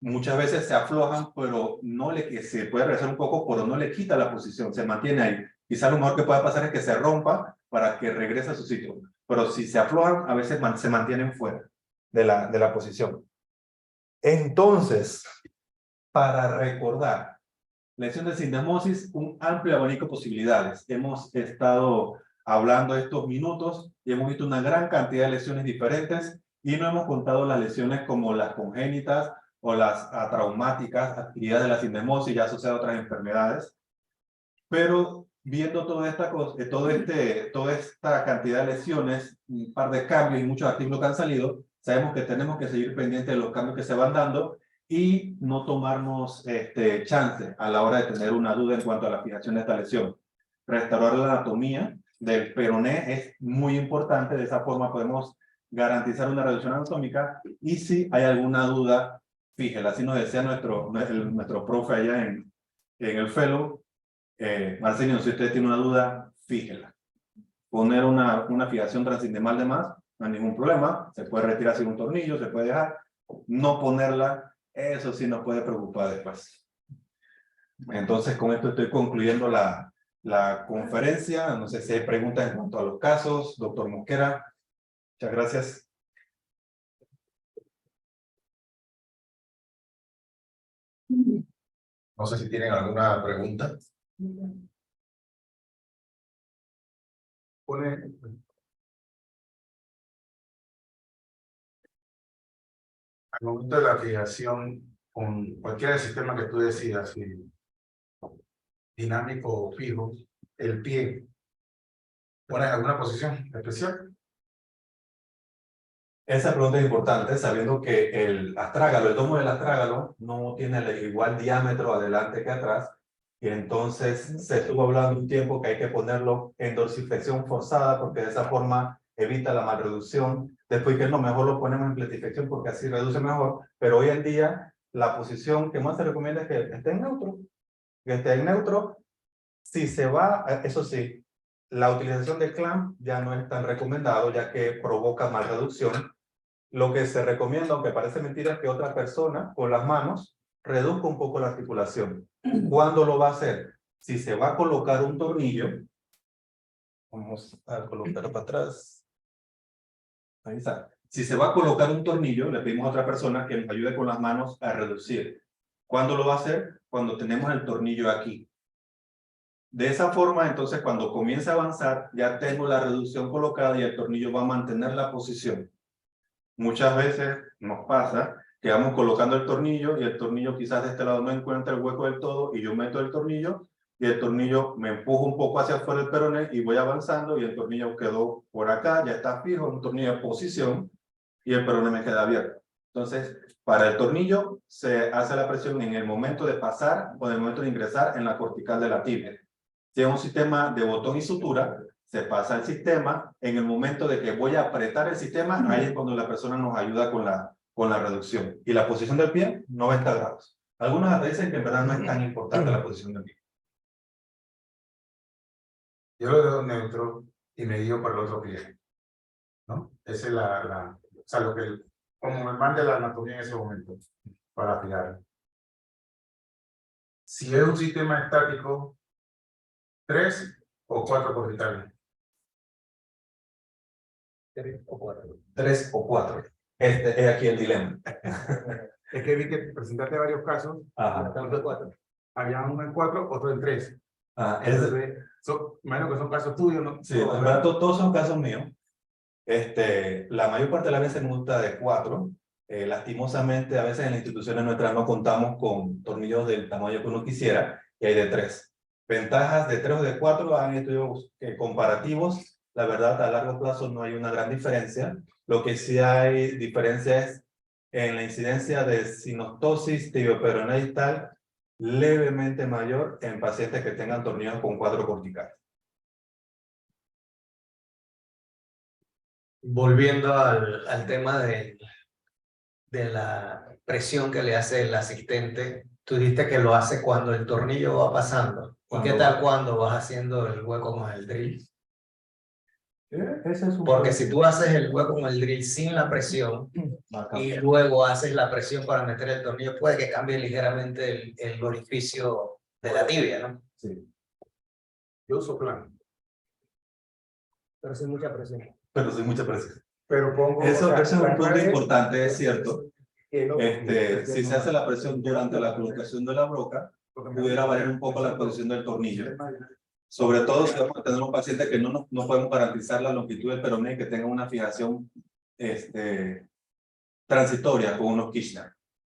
muchas veces se aflojan, pero no le, se puede regresar un poco, pero no le quita la posición, se mantiene ahí. Quizá lo mejor que pueda pasar es que se rompa para que regrese a su sitio. Pero si se aflojan, a veces se mantienen fuera de la posición. Entonces, para recordar, lesión de sindesmosis, un amplio abanico de posibilidades. Hemos estado hablando estos minutos y hemos visto una gran cantidad de lesiones diferentes y no hemos contado las lesiones como las congénitas o las traumáticas adquiridas de la sindesmosis ya asociadas a otras enfermedades. Pero viendo toda esta cantidad de lesiones, un par de cambios y muchos artículos que han salido, sabemos que tenemos que seguir pendientes de los cambios que se van dando y no tomarnos chance a la hora de tener una duda en cuanto a la fijación de esta lesión. Restaurar la anatomía del peroné es muy importante, de esa forma podemos garantizar una reducción anatómica y si hay alguna duda, fíjela, así nos decía nuestro profe allá en el fellow, Marcelino, si usted tiene una duda, fíjela. Poner una fijación transcindemal de más, no hay ningún problema, se puede retirar sin un tornillo, se puede dejar. No ponerla, eso sí nos puede preocupar después. Entonces, con esto estoy concluyendo la conferencia. No sé si hay preguntas en cuanto a los casos. Doctor Mosquera, muchas gracias. No sé si tienen alguna pregunta. Al momento de la fijación, con cualquier sistema que tú decidas, si dinámico o fijo, el pie, ¿pones alguna posición especial? Esa pregunta es importante, sabiendo que el astrágalo, el domo del astrágalo, no tiene el igual diámetro adelante que atrás, y entonces se estuvo hablando un tiempo que hay que ponerlo en dorsiflexión forzada, porque de esa forma evita la malreducción. Después que no, mejor lo ponemos en pletiflexión porque así reduce mejor, pero hoy en día la posición que más se recomienda es que esté en neutro. Que esté en neutro, si se va, eso sí, la utilización de clamp ya no es tan recomendado, ya que provoca malreducción. Lo que se recomienda, aunque parece mentira, es que otra persona con las manos reduzca un poco la articulación. ¿Cuándo lo va a hacer? Si se va a colocar un tornillo, vamos a colocarlo para atrás. Ahí está. Si se va a colocar un tornillo, le pedimos a otra persona que nos ayude con las manos a reducir. ¿Cuándo lo va a hacer? Cuando tenemos el tornillo aquí. De esa forma, entonces, cuando comience a avanzar, ya tengo la reducción colocada y el tornillo va a mantener la posición. Muchas veces nos pasa que vamos colocando el tornillo y el tornillo quizás de este lado no encuentra el hueco del todo y yo meto el tornillo y el tornillo me empuja un poco hacia afuera del peroné y voy avanzando y el tornillo quedó por acá, ya está fijo, un tornillo de posición y el peroné me queda abierto. Entonces, para el tornillo se hace la presión en el momento de pasar o en el momento de ingresar en la cortical de la tibia. Si es un sistema de botón y sutura, se pasa el sistema, en el momento de que voy a apretar el sistema, ahí es cuando la persona nos ayuda con la reducción. Y la posición del pie, 90 grados. Algunos hasta dicen que en verdad no es tan importante la posición del pie. Yo lo dejo neutro y me guío para el otro pie, ¿no? Esa es o sea, como me mande la anatomía en ese momento, para afinar. Si es un sistema estático, 3 o 4 corticales. 3 o 4. 3 o 4. Este es aquí el dilema. Es que vi que presentaste varios casos. Ajá. Había uno en 4, otro en 3. Imagino que son casos tuyos, ¿no? Sí, en verdad todos son casos míos. La mayor parte de las veces me gusta de 4. Lastimosamente, a veces en las instituciones nuestras no contamos con tornillos del tamaño que uno quisiera, y hay de 3. Ventajas de 3 o de 4, han estudios comparativos. La verdad, a largo plazo no hay una gran diferencia. Lo que sí hay diferencia es en la incidencia de sinostosis tibioperoneal distal levemente mayor en pacientes que tengan tornillos con 4 corticales. Volviendo al tema de la presión que le hace el asistente, tú dijiste que lo hace cuando el tornillo va pasando. ¿Y qué tal cuando vas haciendo el hueco con el drill? Porque si tú haces el hueco con el drill sin la presión y luego haces la presión para meter el tornillo, puede que cambie ligeramente el orificio de la tibia, ¿no? Sí. Yo uso plano. Pero sin mucha presión. Pero sin mucha presión. Pero pongo... Eso es un punto es importante, es cierto. Si se hace la presión durante la colocación de la broca, pudiera variar un poco la posición del tornillo. Sobre todo si vamos a tener un paciente que no podemos garantizar la longitud del peroné, que tenga una fijación transitoria con unos Kirchner.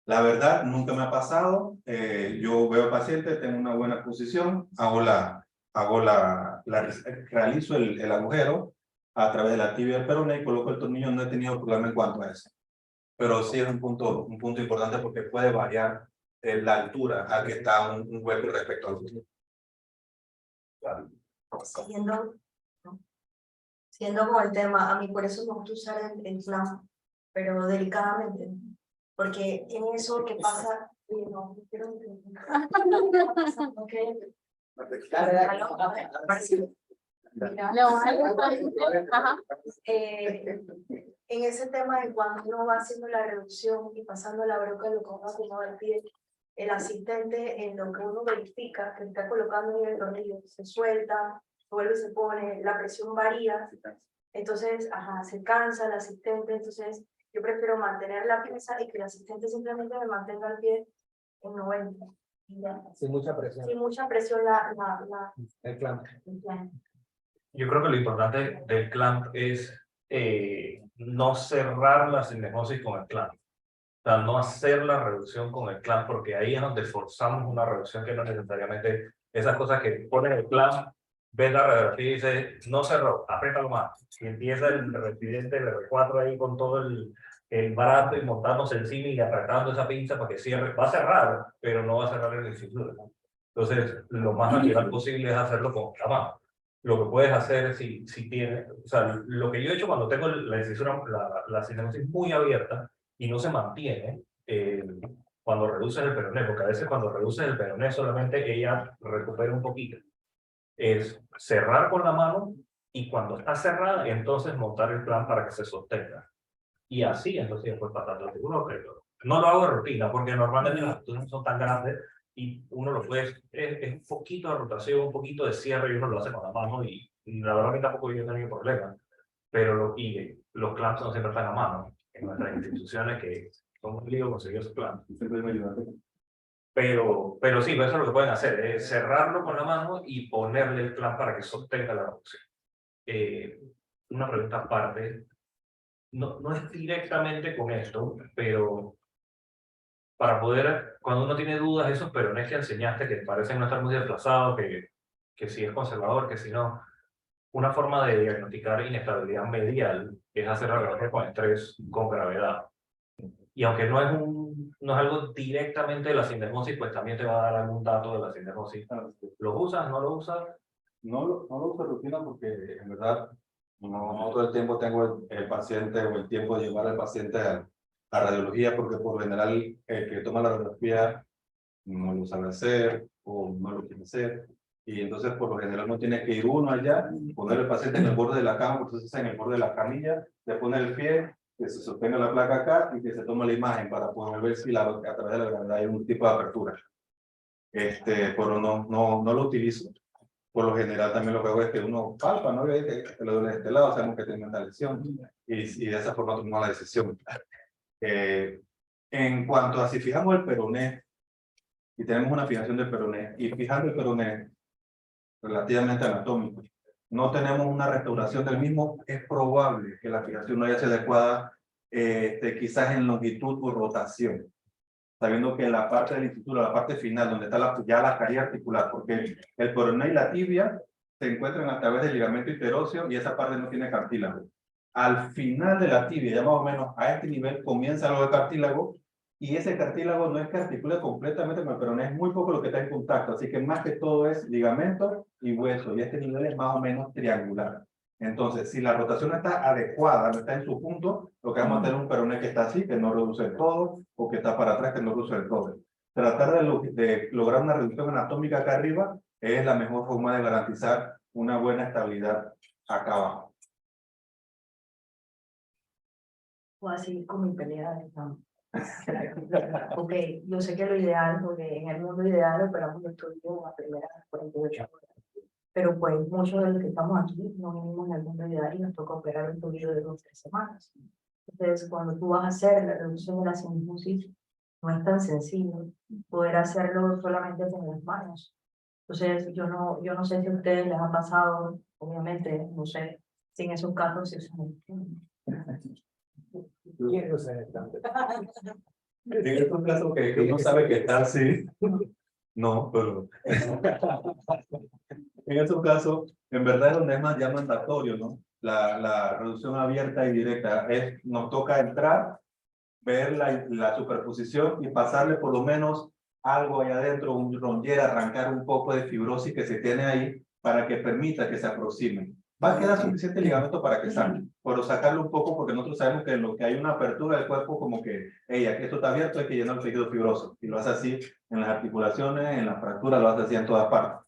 La verdad, nunca me ha pasado. Yo veo paciente, tengo una buena posición, realizo el agujero a través de la tibia del peroné y coloco el tornillo. No he tenido problema en cuanto a eso. Pero sí es un punto importante porque puede variar la altura a que está un hueco respecto al otro. Siguiendo con el tema, a mí por eso me gusta usar el clamp, pero delicadamente, porque en eso que pasa, no quiero en ese tema de cuando uno va haciendo la reducción y pasando la broca, lo que uno acomoda el pie, el asistente en lo que uno verifica que está colocando en el tornillo se suelta, vuelve y se pone, la presión varía, entonces se cansa el asistente. Entonces yo prefiero mantener la pieza y que el asistente simplemente me mantenga el pie en 90. Sin mucha presión. Sin mucha presión el clamp. Yo creo que lo importante del clamp es no cerrar la sindesmosis con el clamp. O sea, no hacer la reducción con el clamp, porque ahí es donde forzamos una reducción que no necesariamente esas cosas que pones el clamp ves la radiografía y dices, no cerró, apriétalo más. Y empieza el residente, el R4 ahí con todo el brazo y montándose encima y apretando esa pinza para que cierre. Va a cerrar, pero no va a cerrar en la incisura. Entonces, lo más natural posible es hacerlo con la mano. Lo que puedes hacer si tienes, o sea, lo que yo he hecho cuando tengo la incisura, la cinemosis muy abierta y no se mantiene, cuando reduces el peroné, porque a veces cuando reduces el peroné solamente ella recupera un poquito, es cerrar con la mano y cuando está cerrada, entonces montar el plan para que se sostenga. Y así, entonces después pasando el seguro, pero no lo hago de rutina, porque normalmente las rotaciones son tan grandes y uno lo puede, es un poquito de rotación, un poquito de cierre y uno lo hace con la mano y la verdad que tampoco yo he tenido problemas, pero y los clamps no siempre están a mano en nuestras instituciones que son un lío conseguir esos clamps. Siempre me ayuda. Pero sí, eso es lo que pueden hacer, es cerrarlo con la mano y ponerle el clamp para que sostenga la reducción. Una pregunta aparte, no es directamente con esto, pero para poder, cuando uno tiene dudas, esos perones que enseñaste que parecen no estar muy desplazados, que si es conservador, que si no, una forma de diagnosticar inestabilidad medial es hacer la radiografía con estrés con gravedad. Y aunque no es algo directamente de la sindesmosis, pues también te va a dar algún dato de la sindesmosis. ¿Lo usas? ¿No lo usas? No lo uso de rutina porque en verdad no todo el tiempo tengo el paciente o el tiempo de llevar al paciente a radiología, porque por lo general el que toma la radiografía no lo sabe hacer o no lo quiere hacer. Y entonces por lo general no tiene que ir uno allá, poner el paciente en el borde de la cama, entonces en el borde de la camilla, le pone el pie, que se sostenga la placa acá y que se tome la imagen para poder ver si a través de la gravedad hay un tipo de apertura. Pero no lo utilizo. Por lo general también lo que hago es que uno palpa, ¿no? Ve que le duele de este lado, sabemos que tiene una lesión y de esa forma tomamos la decisión. En cuanto a si fijamos el peroné y tenemos una fijación del peroné y fijando el peroné relativamente anatómico, no tenemos una restauración del mismo, es probable que la fijación no haya sido adecuada, quizás en longitud o rotación, sabiendo que la parte del instituto, la parte final, donde está ya la caries articular, porque el peroné y la tibia se encuentran a través del ligamento interóseo y esa parte no tiene cartílago. Al final de la tibia, ya más o menos a este nivel, comienza lo de cartílago, y ese cartílago no es que articule completamente con el peroné, es muy poco lo que está en contacto, así que más que todo es ligamento y hueso, y este nivel es más o menos triangular. Entonces, si la rotación está adecuada, no está en su punto, lo que vamos a tener es un peroné que está así, que no reduce el todo, o que está para atrás, que no reduce el todo. Tratar de lograr una reducción anatómica acá arriba es la mejor forma de garantizar una buena estabilidad acá abajo. Voy a seguir con mi pelea de campo. Ok, yo sé que lo ideal, porque en el mundo ideal operamos el tobillo a primeras 48 horas. Pero pues muchos de los que estamos aquí no vivimos en el mundo ideal y nos toca operar el tobillo de 2 o 3 semanas. Entonces, cuando tú vas a hacer la reducción de la sindesmosis, no es tan sencillo poder hacerlo solamente con las manos. Entonces, yo no sé si a ustedes les ha pasado, obviamente, no sé, si en esos casos se usan. Quiero ser tanto. En estos casos que uno sabe que está así, no, pero en esos casos, en verdad es donde es más ya mandatorio, ¿no? La reducción abierta y directa nos toca entrar, ver la superposición y pasarle por lo menos algo allá adentro, un ronchera, arrancar un poco de fibrosis que se tiene ahí para que permita que se aproximen. Va a quedar suficiente ligamento para que salga, pero sacarlo un poco porque nosotros sabemos que lo que hay una apertura del cuerpo como que, hey, aquí esto está abierto, hay que llenar el tejido fibroso. Y lo hace así en las articulaciones, en las fracturas, lo hace así en todas partes.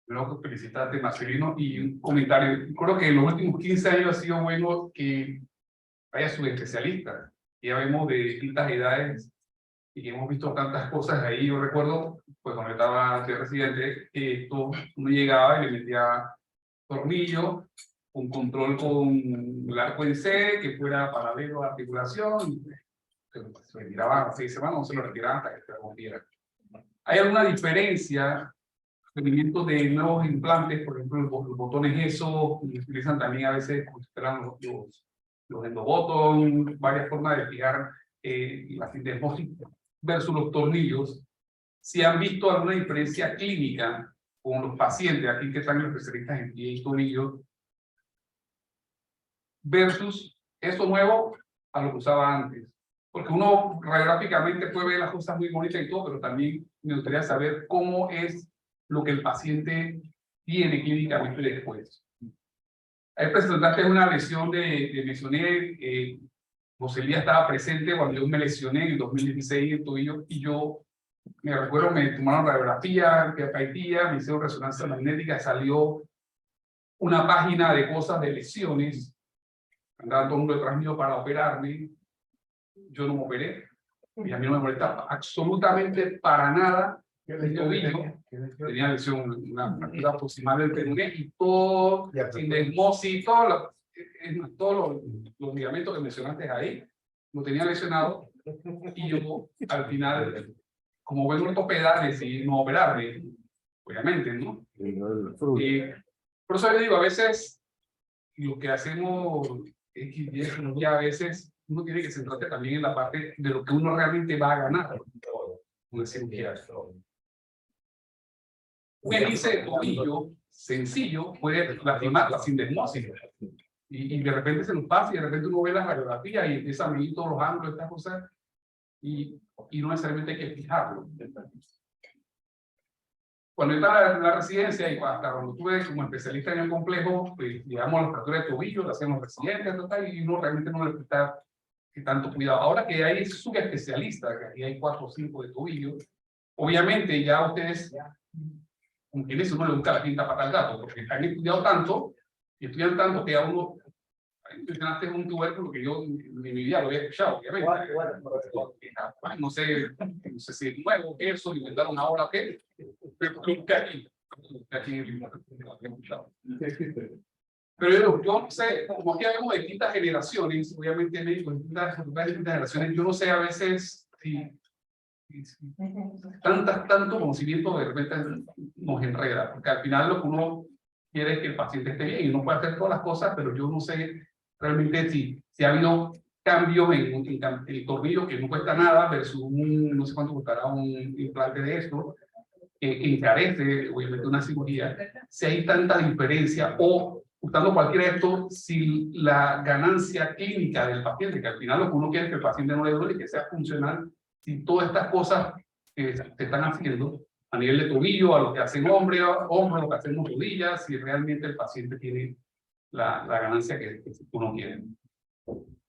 Luego felicitarte, Marcelino, y un comentario. Creo que en los últimos 15 años ha sido bueno que haya subespecialistas. Ya vemos de distintas edades y que hemos visto tantas cosas ahí. Yo recuerdo, pues cuando estaba de residente, que uno llegaba y le metía tornillo, un control con el arco en C, que fuera paralelo a articulación, y se retiraba 6 semanas, no se lo retiraban hasta que se rompiera. ¿Hay alguna diferencia? Movimientos de nuevos implantes, por ejemplo, los botones esos, utilizan también a veces como si fueran los endobotones, varias formas de fijar la sindesmosis versus los tornillos. si han visto alguna diferencia clínica con los pacientes, aquí que están los especialistas en pie y tobillo, versus eso nuevo a lo que usaba antes. Porque uno radiográficamente puede ver las cosas muy bonitas y todo, pero también me gustaría saber cómo es lo que el paciente tiene clínicamente después. Ahí presentaste una lesión mencioné, José Elías estaba presente cuando yo me lesioné en el 2016 el tobillo, y yo me recuerdo, me tomaron radiografía, me hicieron resonancia magnética, salió una página de cosas de lesiones, andaba todo el mundo detrás mío para operarme, yo no me operé, y a mí no me molesta absolutamente para nada el tobillo. Tenía lesión, una fractura proximal del peroné y todo, sin desmosis, todos los ligamentos que mencionaste ahí, lo tenía lesionado, y yo al final, como buen ortopeda, decidí no operarme, obviamente, ¿no? Por eso le digo, a veces lo que hacemos y a veces uno tiene que centrarse también en la parte de lo que uno realmente va a ganar con la cirugía. Un hélice de tobillo sencillo puede lastimarla sin desmosis. Y de repente se nos pasa y de repente uno ve las radiografías y empieza a medir todos los ángulos, estas cosas, y no necesariamente hay que fijarlo. Cuando yo estaba en la residencia y hasta cuando estuve como especialista en el complejo, pues digamos las fracturas de tobillo, las hacíamos residentes, y uno realmente no le presta tanto cuidado. Ahora que hay subespecialistas, que aquí hay 4 o 5 de tobillo, obviamente ya ustedes, con quienes uno le busca la quinta pata al gato, porque han estudiado tanto, y estudian tanto que a uno, mencionaste un tubérculo que yo en mi vida lo había escuchado, obviamente. No sé si es nuevo, eso, inventaron ahora o qué, pero que aquí lo había escuchado. Pero yo no sé, como aquí hablamos de distintas generaciones, obviamente médicos de distintas generaciones, yo no sé a veces si tanto conocimiento de repente nos enreda, porque al final lo que uno quiere es que el paciente esté bien y uno puede hacer todas las cosas, pero yo no sé realmente si ha habido cambios en el tornillo que no cuesta nada versus no sé cuánto costará un implante de esto, que encarece obviamente una cirugía, si hay tanta diferencia o usando cualquiera de estos, si la ganancia clínica del paciente, que al final lo que uno quiere es que el paciente no le duele, que sea funcional, si todas estas cosas que se están haciendo a nivel de tobillo, a lo que hacen hombros, a lo que hacen rodillas, si realmente el paciente tiene la ganancia que uno quiere.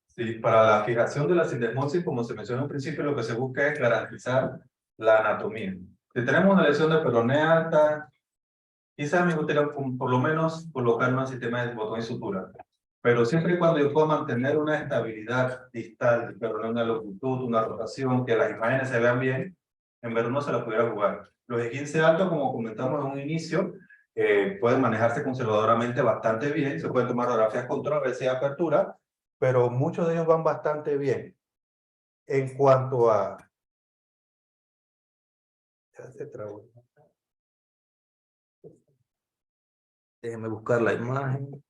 Sí, para la fijación de la sindesmosis, como se mencionó al principio, lo que se busca es garantizar la anatomía. Si tenemos una lesión de peroné alta, quizás me gustaría por lo menos colocar un sistema de botón y sutura. Pero siempre y cuando yo pueda mantener una estabilidad distal del peroné, una longitud, una rotación, que las imágenes se vean bien, en verdad no se las pudiera jugar. Los esguinces altos, como comentamos en un inicio, pueden manejarse conservadoramente bastante bien. Se pueden tomar radiografías control, a veces apertura, pero muchos de ellos van bastante bien. En cuanto a... Ya se trabó. Déjenme buscar la imagen.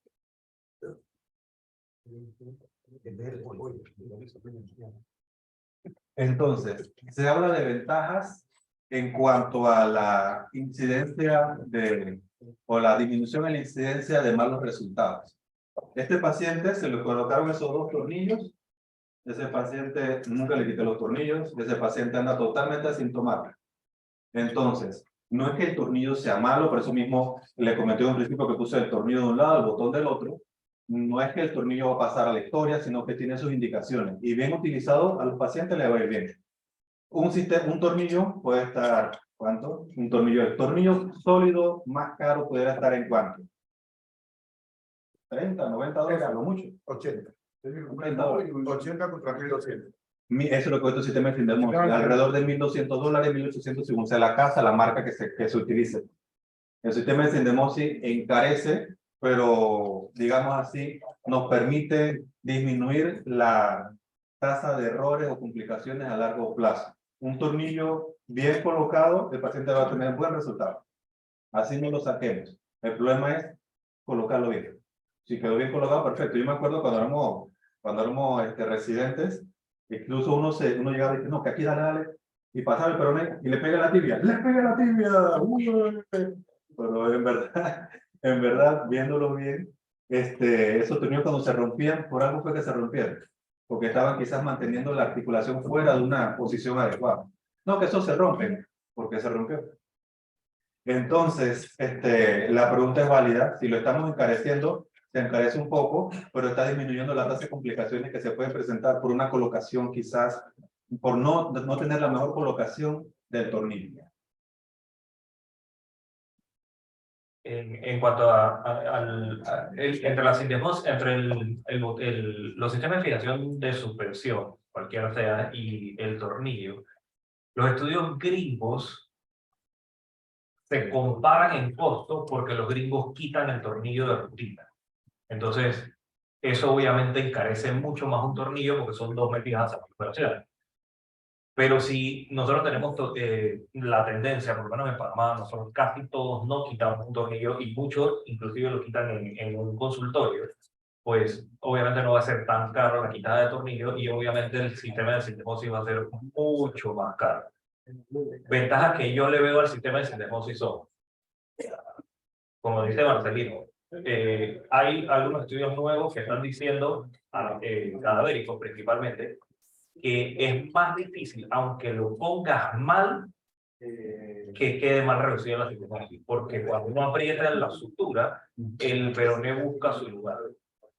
Entonces, se habla de ventajas en cuanto a la incidencia o la disminución en la incidencia de malos resultados. Este paciente se le colocaron esos 2 tornillos. Ese paciente nunca le quité los tornillos. Ese paciente anda totalmente asintomático. Entonces, no es que el tornillo sea malo, por eso mismo le comenté en un principio que puse el tornillo de un lado, el botón del otro. No es que el tornillo va a pasar a la historia, sino que tiene sus indicaciones. Y bien utilizado, a los pacientes le va a ir bien. Un tornillo puede estar, ¿cuánto? El tornillo sólido más caro pudiera estar en ¿cuánto? 30, 90 dólares, a lo mucho. 80. 80 contra 1.200. Eso es lo que cuesta el sistema de sindesmosis, alrededor de $1.200, 1.800 según sea la casa, la marca que se utilice. El sistema de sindesmosis encarece, pero digamos así, nos permite disminuir la tasa de errores o complicaciones a largo plazo. Un tornillo bien colocado, el paciente va a tener buen resultado. Así no lo saquemos. El problema es colocarlo bien. Si quedó bien colocado, perfecto. Yo me acuerdo cuando éramos residentes, incluso uno llegaba y dice, no, que aquí dale, y pasaba el peroné y le pega la tibia, ¡le pega la tibia! ¡Uy! Pero en verdad, viéndolo bien, esos tornillos cuando se rompían, por algo fue que se rompieron, porque estaban quizás manteniendo la articulación fuera de una posición adecuada. No, que eso se rompen, porque se rompió. Entonces, la pregunta es válida. Si lo estamos encareciendo, se encarece un poco, pero está disminuyendo la tasa de complicaciones que se pueden presentar por una colocación quizás, por no tener la mejor colocación del tornillo. En cuanto entre la sindesmosis, entre los sistemas de fijación de suspensión, cualquiera sea, y el tornillo, los estudios gringos se comparan en costo porque los gringos quitan el tornillo de rutina. Entonces, eso obviamente encarece mucho más un tornillo porque son 2 metidas a operaciones. Pero si nosotros tenemos la tendencia, por lo menos en Panamá, nosotros casi todos no quitamos un tornillo y muchos inclusive lo quitan en un consultorio, pues obviamente no va a ser tan caro la quitada de tornillo y obviamente el sistema de sindesmosis va a ser mucho más caro. Ventajas que yo le veo al sistema de sindesmosis son, como dice Marcelino, hay algunos estudios nuevos que están diciendo, cadavéricos principalmente, que es más difícil, aunque lo pongas mal, que quede mal reducido la sindesmosis, porque cuando uno aprieta la sutura, el peroné busca su lugar.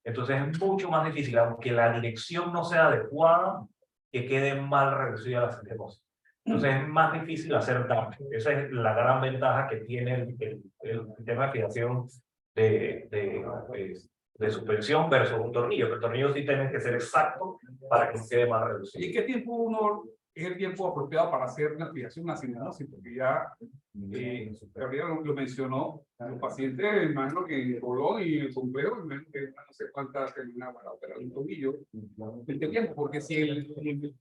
Entonces es mucho más difícil, aunque la dirección no sea adecuada, que quede mal reducida la sindesmosis. Entonces es más difícil hacer daño. Esa es la gran ventaja que tiene el sistema de fijación de suspensión versus un tornillo. El tornillo sí tiene que ser exacto para que no quede mal reducido. ¿Y qué tiempo uno es el tiempo apropiado para hacer una fijación, una sindesmosis? Porque ya Gabriela lo mencionó, los pacientes, imagino que en Colón y el complejo, imagino que no sé cuántas terminan para operar un tobillo. El tiempo, porque si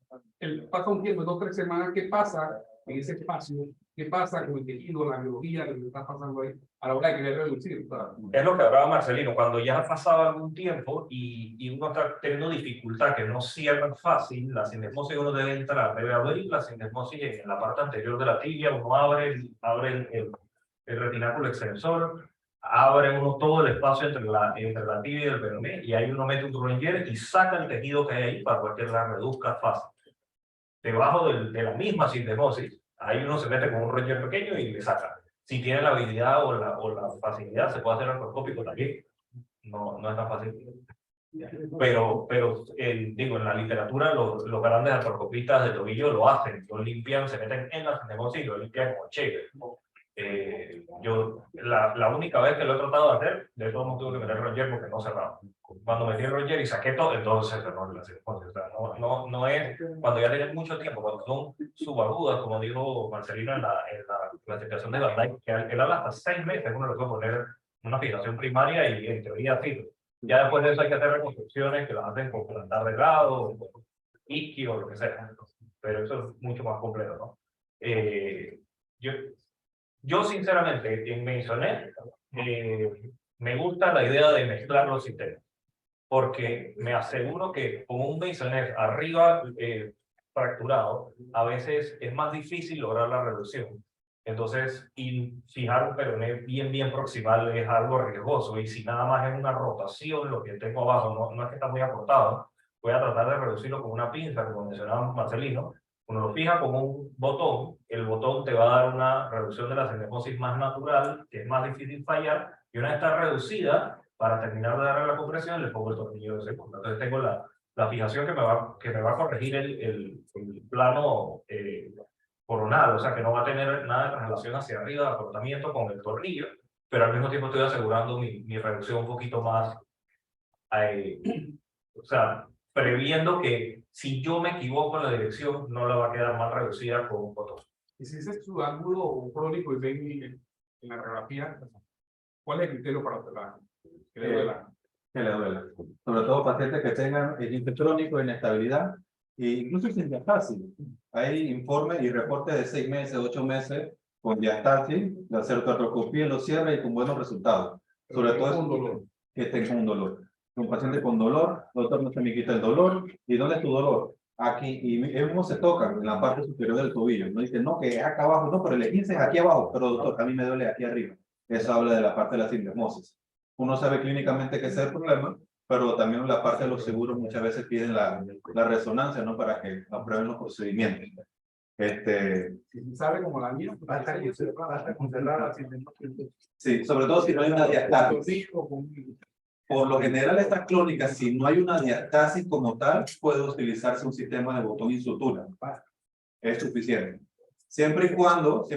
pasa un tiempo, 2 o 3 semanas, ¿qué pasa en ese espacio? ¿Qué pasa con el tejido, la biología, lo que está pasando ahí a la hora de querer reducir? Es lo que hablaba Marcelino, cuando ya ha pasado algún tiempo y uno está teniendo dificultad, que no cierra fácil, la sindesmosis uno debe entrar, debe abrir la sindesmosis en la parte anterior de la tibia, uno abre el retináculo extensor, abre uno todo el espacio entre la tibia y el peroné, y ahí uno mete un Rollinger y saca el tejido que hay ahí para poder que la reduzca fácil. Debajo de la misma sindesmosis, ahí uno se mete con un Rollinger pequeño y le saca. Si tiene la habilidad o la facilidad, se puede hacer artroscópico también. No es tan fácil. Pero digo, en la literatura los grandes artroscopistas de tobillo lo hacen. Lo limpian, se meten en la sindesmosis y lo limpian con Shaver. Yo la única vez que lo he tratado de hacer, de todos modos tuve que meter Roger porque no cerraba. Cuando metí el Roger y saqué todo, entonces se cerró la sindesmosis. O sea, no es cuando ya tienes mucho tiempo, cuando son subagudas, como dijo Marcelino en la clasificación de Van Dyke, que él habla hasta 6 meses, uno le puede poner una fijación primaria y en teoría sirve. Ya después de eso hay que hacer reconstrucciones que las hacen con plantar de grado, o con isquio o lo que sea. Pero eso es mucho más complejo, ¿no? Yo sinceramente, en Maisonet, me gusta la idea de mezclar los sistemas, porque me aseguro que con un Maisonet arriba fracturado, a veces es más difícil lograr la reducción. Entonces, y fijar un peroné bien proximal es algo riesgoso, y si nada más es una rotación, lo que tengo abajo no es que está muy acortado, voy a tratar de reducirlo con una pinza, como mencionaba Marcelino. Uno lo fija con un botón, el botón te va a dar una reducción de la sindesmosis más natural, que es más difícil fallar, y una vez está reducida, para terminar de darle la compresión, le pongo el tornillo de segunda. Entonces tengo la fijación que me va a corregir el plano coronal, o sea que no va a tener nada de traslación hacia arriba de acortamiento con el tornillo, pero al mismo tiempo estoy asegurando mi reducción un poquito más, o sea, previendo que si yo me equivoco en la dirección, no la va a quedar mal reducida con un botón. Y si ese es su ángulo crónico y ven en la radiografía, ¿cuál es el criterio para operar? Que le duela. Que le duela. Sobre todo pacientes que tengan el crónico, inestabilidad, e incluso sin diastasis. Hay informes y reportes de 6 meses, 8 meses con diastasis, de hacer artroscopía, lo cierra y con buenos resultados. Sobre todo con dolor. Que tenga un dolor. Un paciente con dolor, doctor, no se me quita el dolor. ¿Y dónde es tu dolor? aquí, y ellos mismos se tocan en la parte superior del tobillo. No dicen, no, que es acá abajo, no, pero el esguince es aquí abajo, pero doctor, a mí me duele aquí arriba. Eso habla de la parte de la sindesmosis. Uno sabe clínicamente que ese es el problema, pero también la parte de los seguros muchas veces piden la resonancia, ¿no? Para que aprueben los procedimientos. Si sabe como la mía, basta con cerrar la Sí, sobre todo si no hay una diastasis. Por lo general, estas clónicas, si no hay una diastasis como tal, puede utilizarse un sistema de botón y sutura. Es suficiente. Siempre y cuando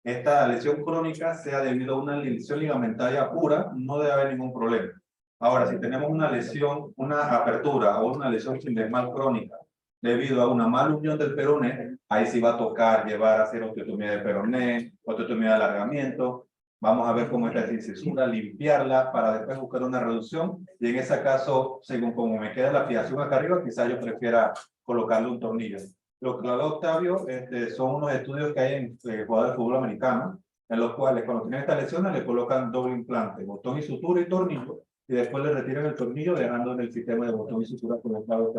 esta lesión crónica sea debido a una lesión ligamentaria pura, no debe haber ningún problema. Ahora, si tenemos una lesión, una apertura o una lesión sindesmal crónica debido a una mala unión del peroné, ahí sí va a tocar llevar a hacer osteotomía de peroné, osteotomía de alargamiento. Vamos a ver cómo está esa incisura, limpiarla para después buscar una reducción. Y en ese caso, según como me queda la fijación acá arriba, quizás yo prefiera colocarle un tornillo. Lo que habla Octavio son unos estudios que hay en jugadores de fútbol americano, en los cuales cuando tienen estas lesiones le colocan doble implante, botón y sutura y tornillo, y después le retiran el tornillo dejando en el sistema de botón y sutura colocado.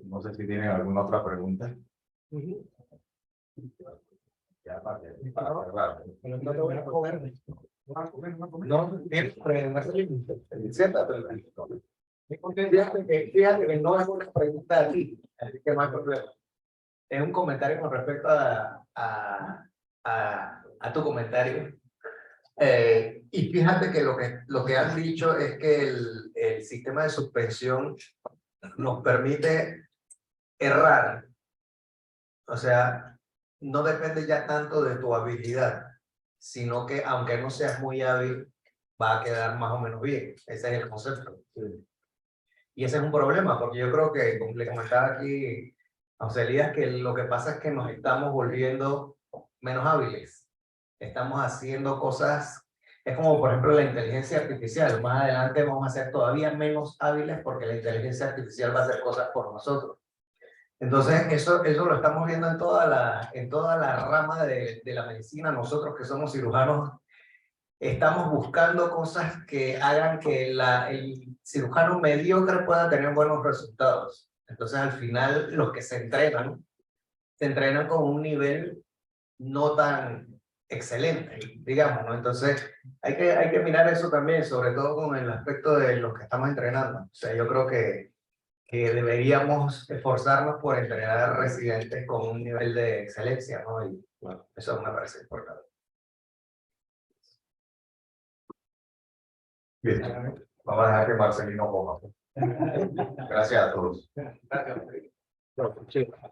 No sé si tienen alguna otra pregunta. Ya para cerrar. No, fíjate que no es una pregunta a ti, así que más es un comentario con respecto a tu comentario. Y fíjate que lo que has dicho es que el sistema de suspensión nos permite errar. O sea, no depende ya tanto de tu habilidad, sino que aunque no seas muy hábil, va a quedar más o menos bien. Ese es el concepto. Y ese es un problema, porque yo creo que, como le comentaba aquí a José Elías, que lo que pasa es que nos estamos volviendo menos hábiles. Estamos haciendo cosas, es como por ejemplo la inteligencia artificial. Más adelante vamos a ser todavía menos hábiles porque la inteligencia artificial va a hacer cosas por nosotros. Entonces, eso lo estamos viendo en toda la rama de la medicina. Nosotros que somos cirujanos, estamos buscando cosas que hagan que el cirujano mediocre pueda tener buenos resultados. Entonces, al final, los que se entrenan con un nivel no tan excelente, digamos, ¿no? Entonces, hay que mirar eso también, sobre todo con el aspecto de los que estamos entrenando. O sea, yo creo que deberíamos esforzarnos por entrenar residentes con un nivel de excelencia, ¿no? Y bueno, eso me parece importante. Bien. Vamos a dejar que Marcelino coja. Gracias a todos. Gracias.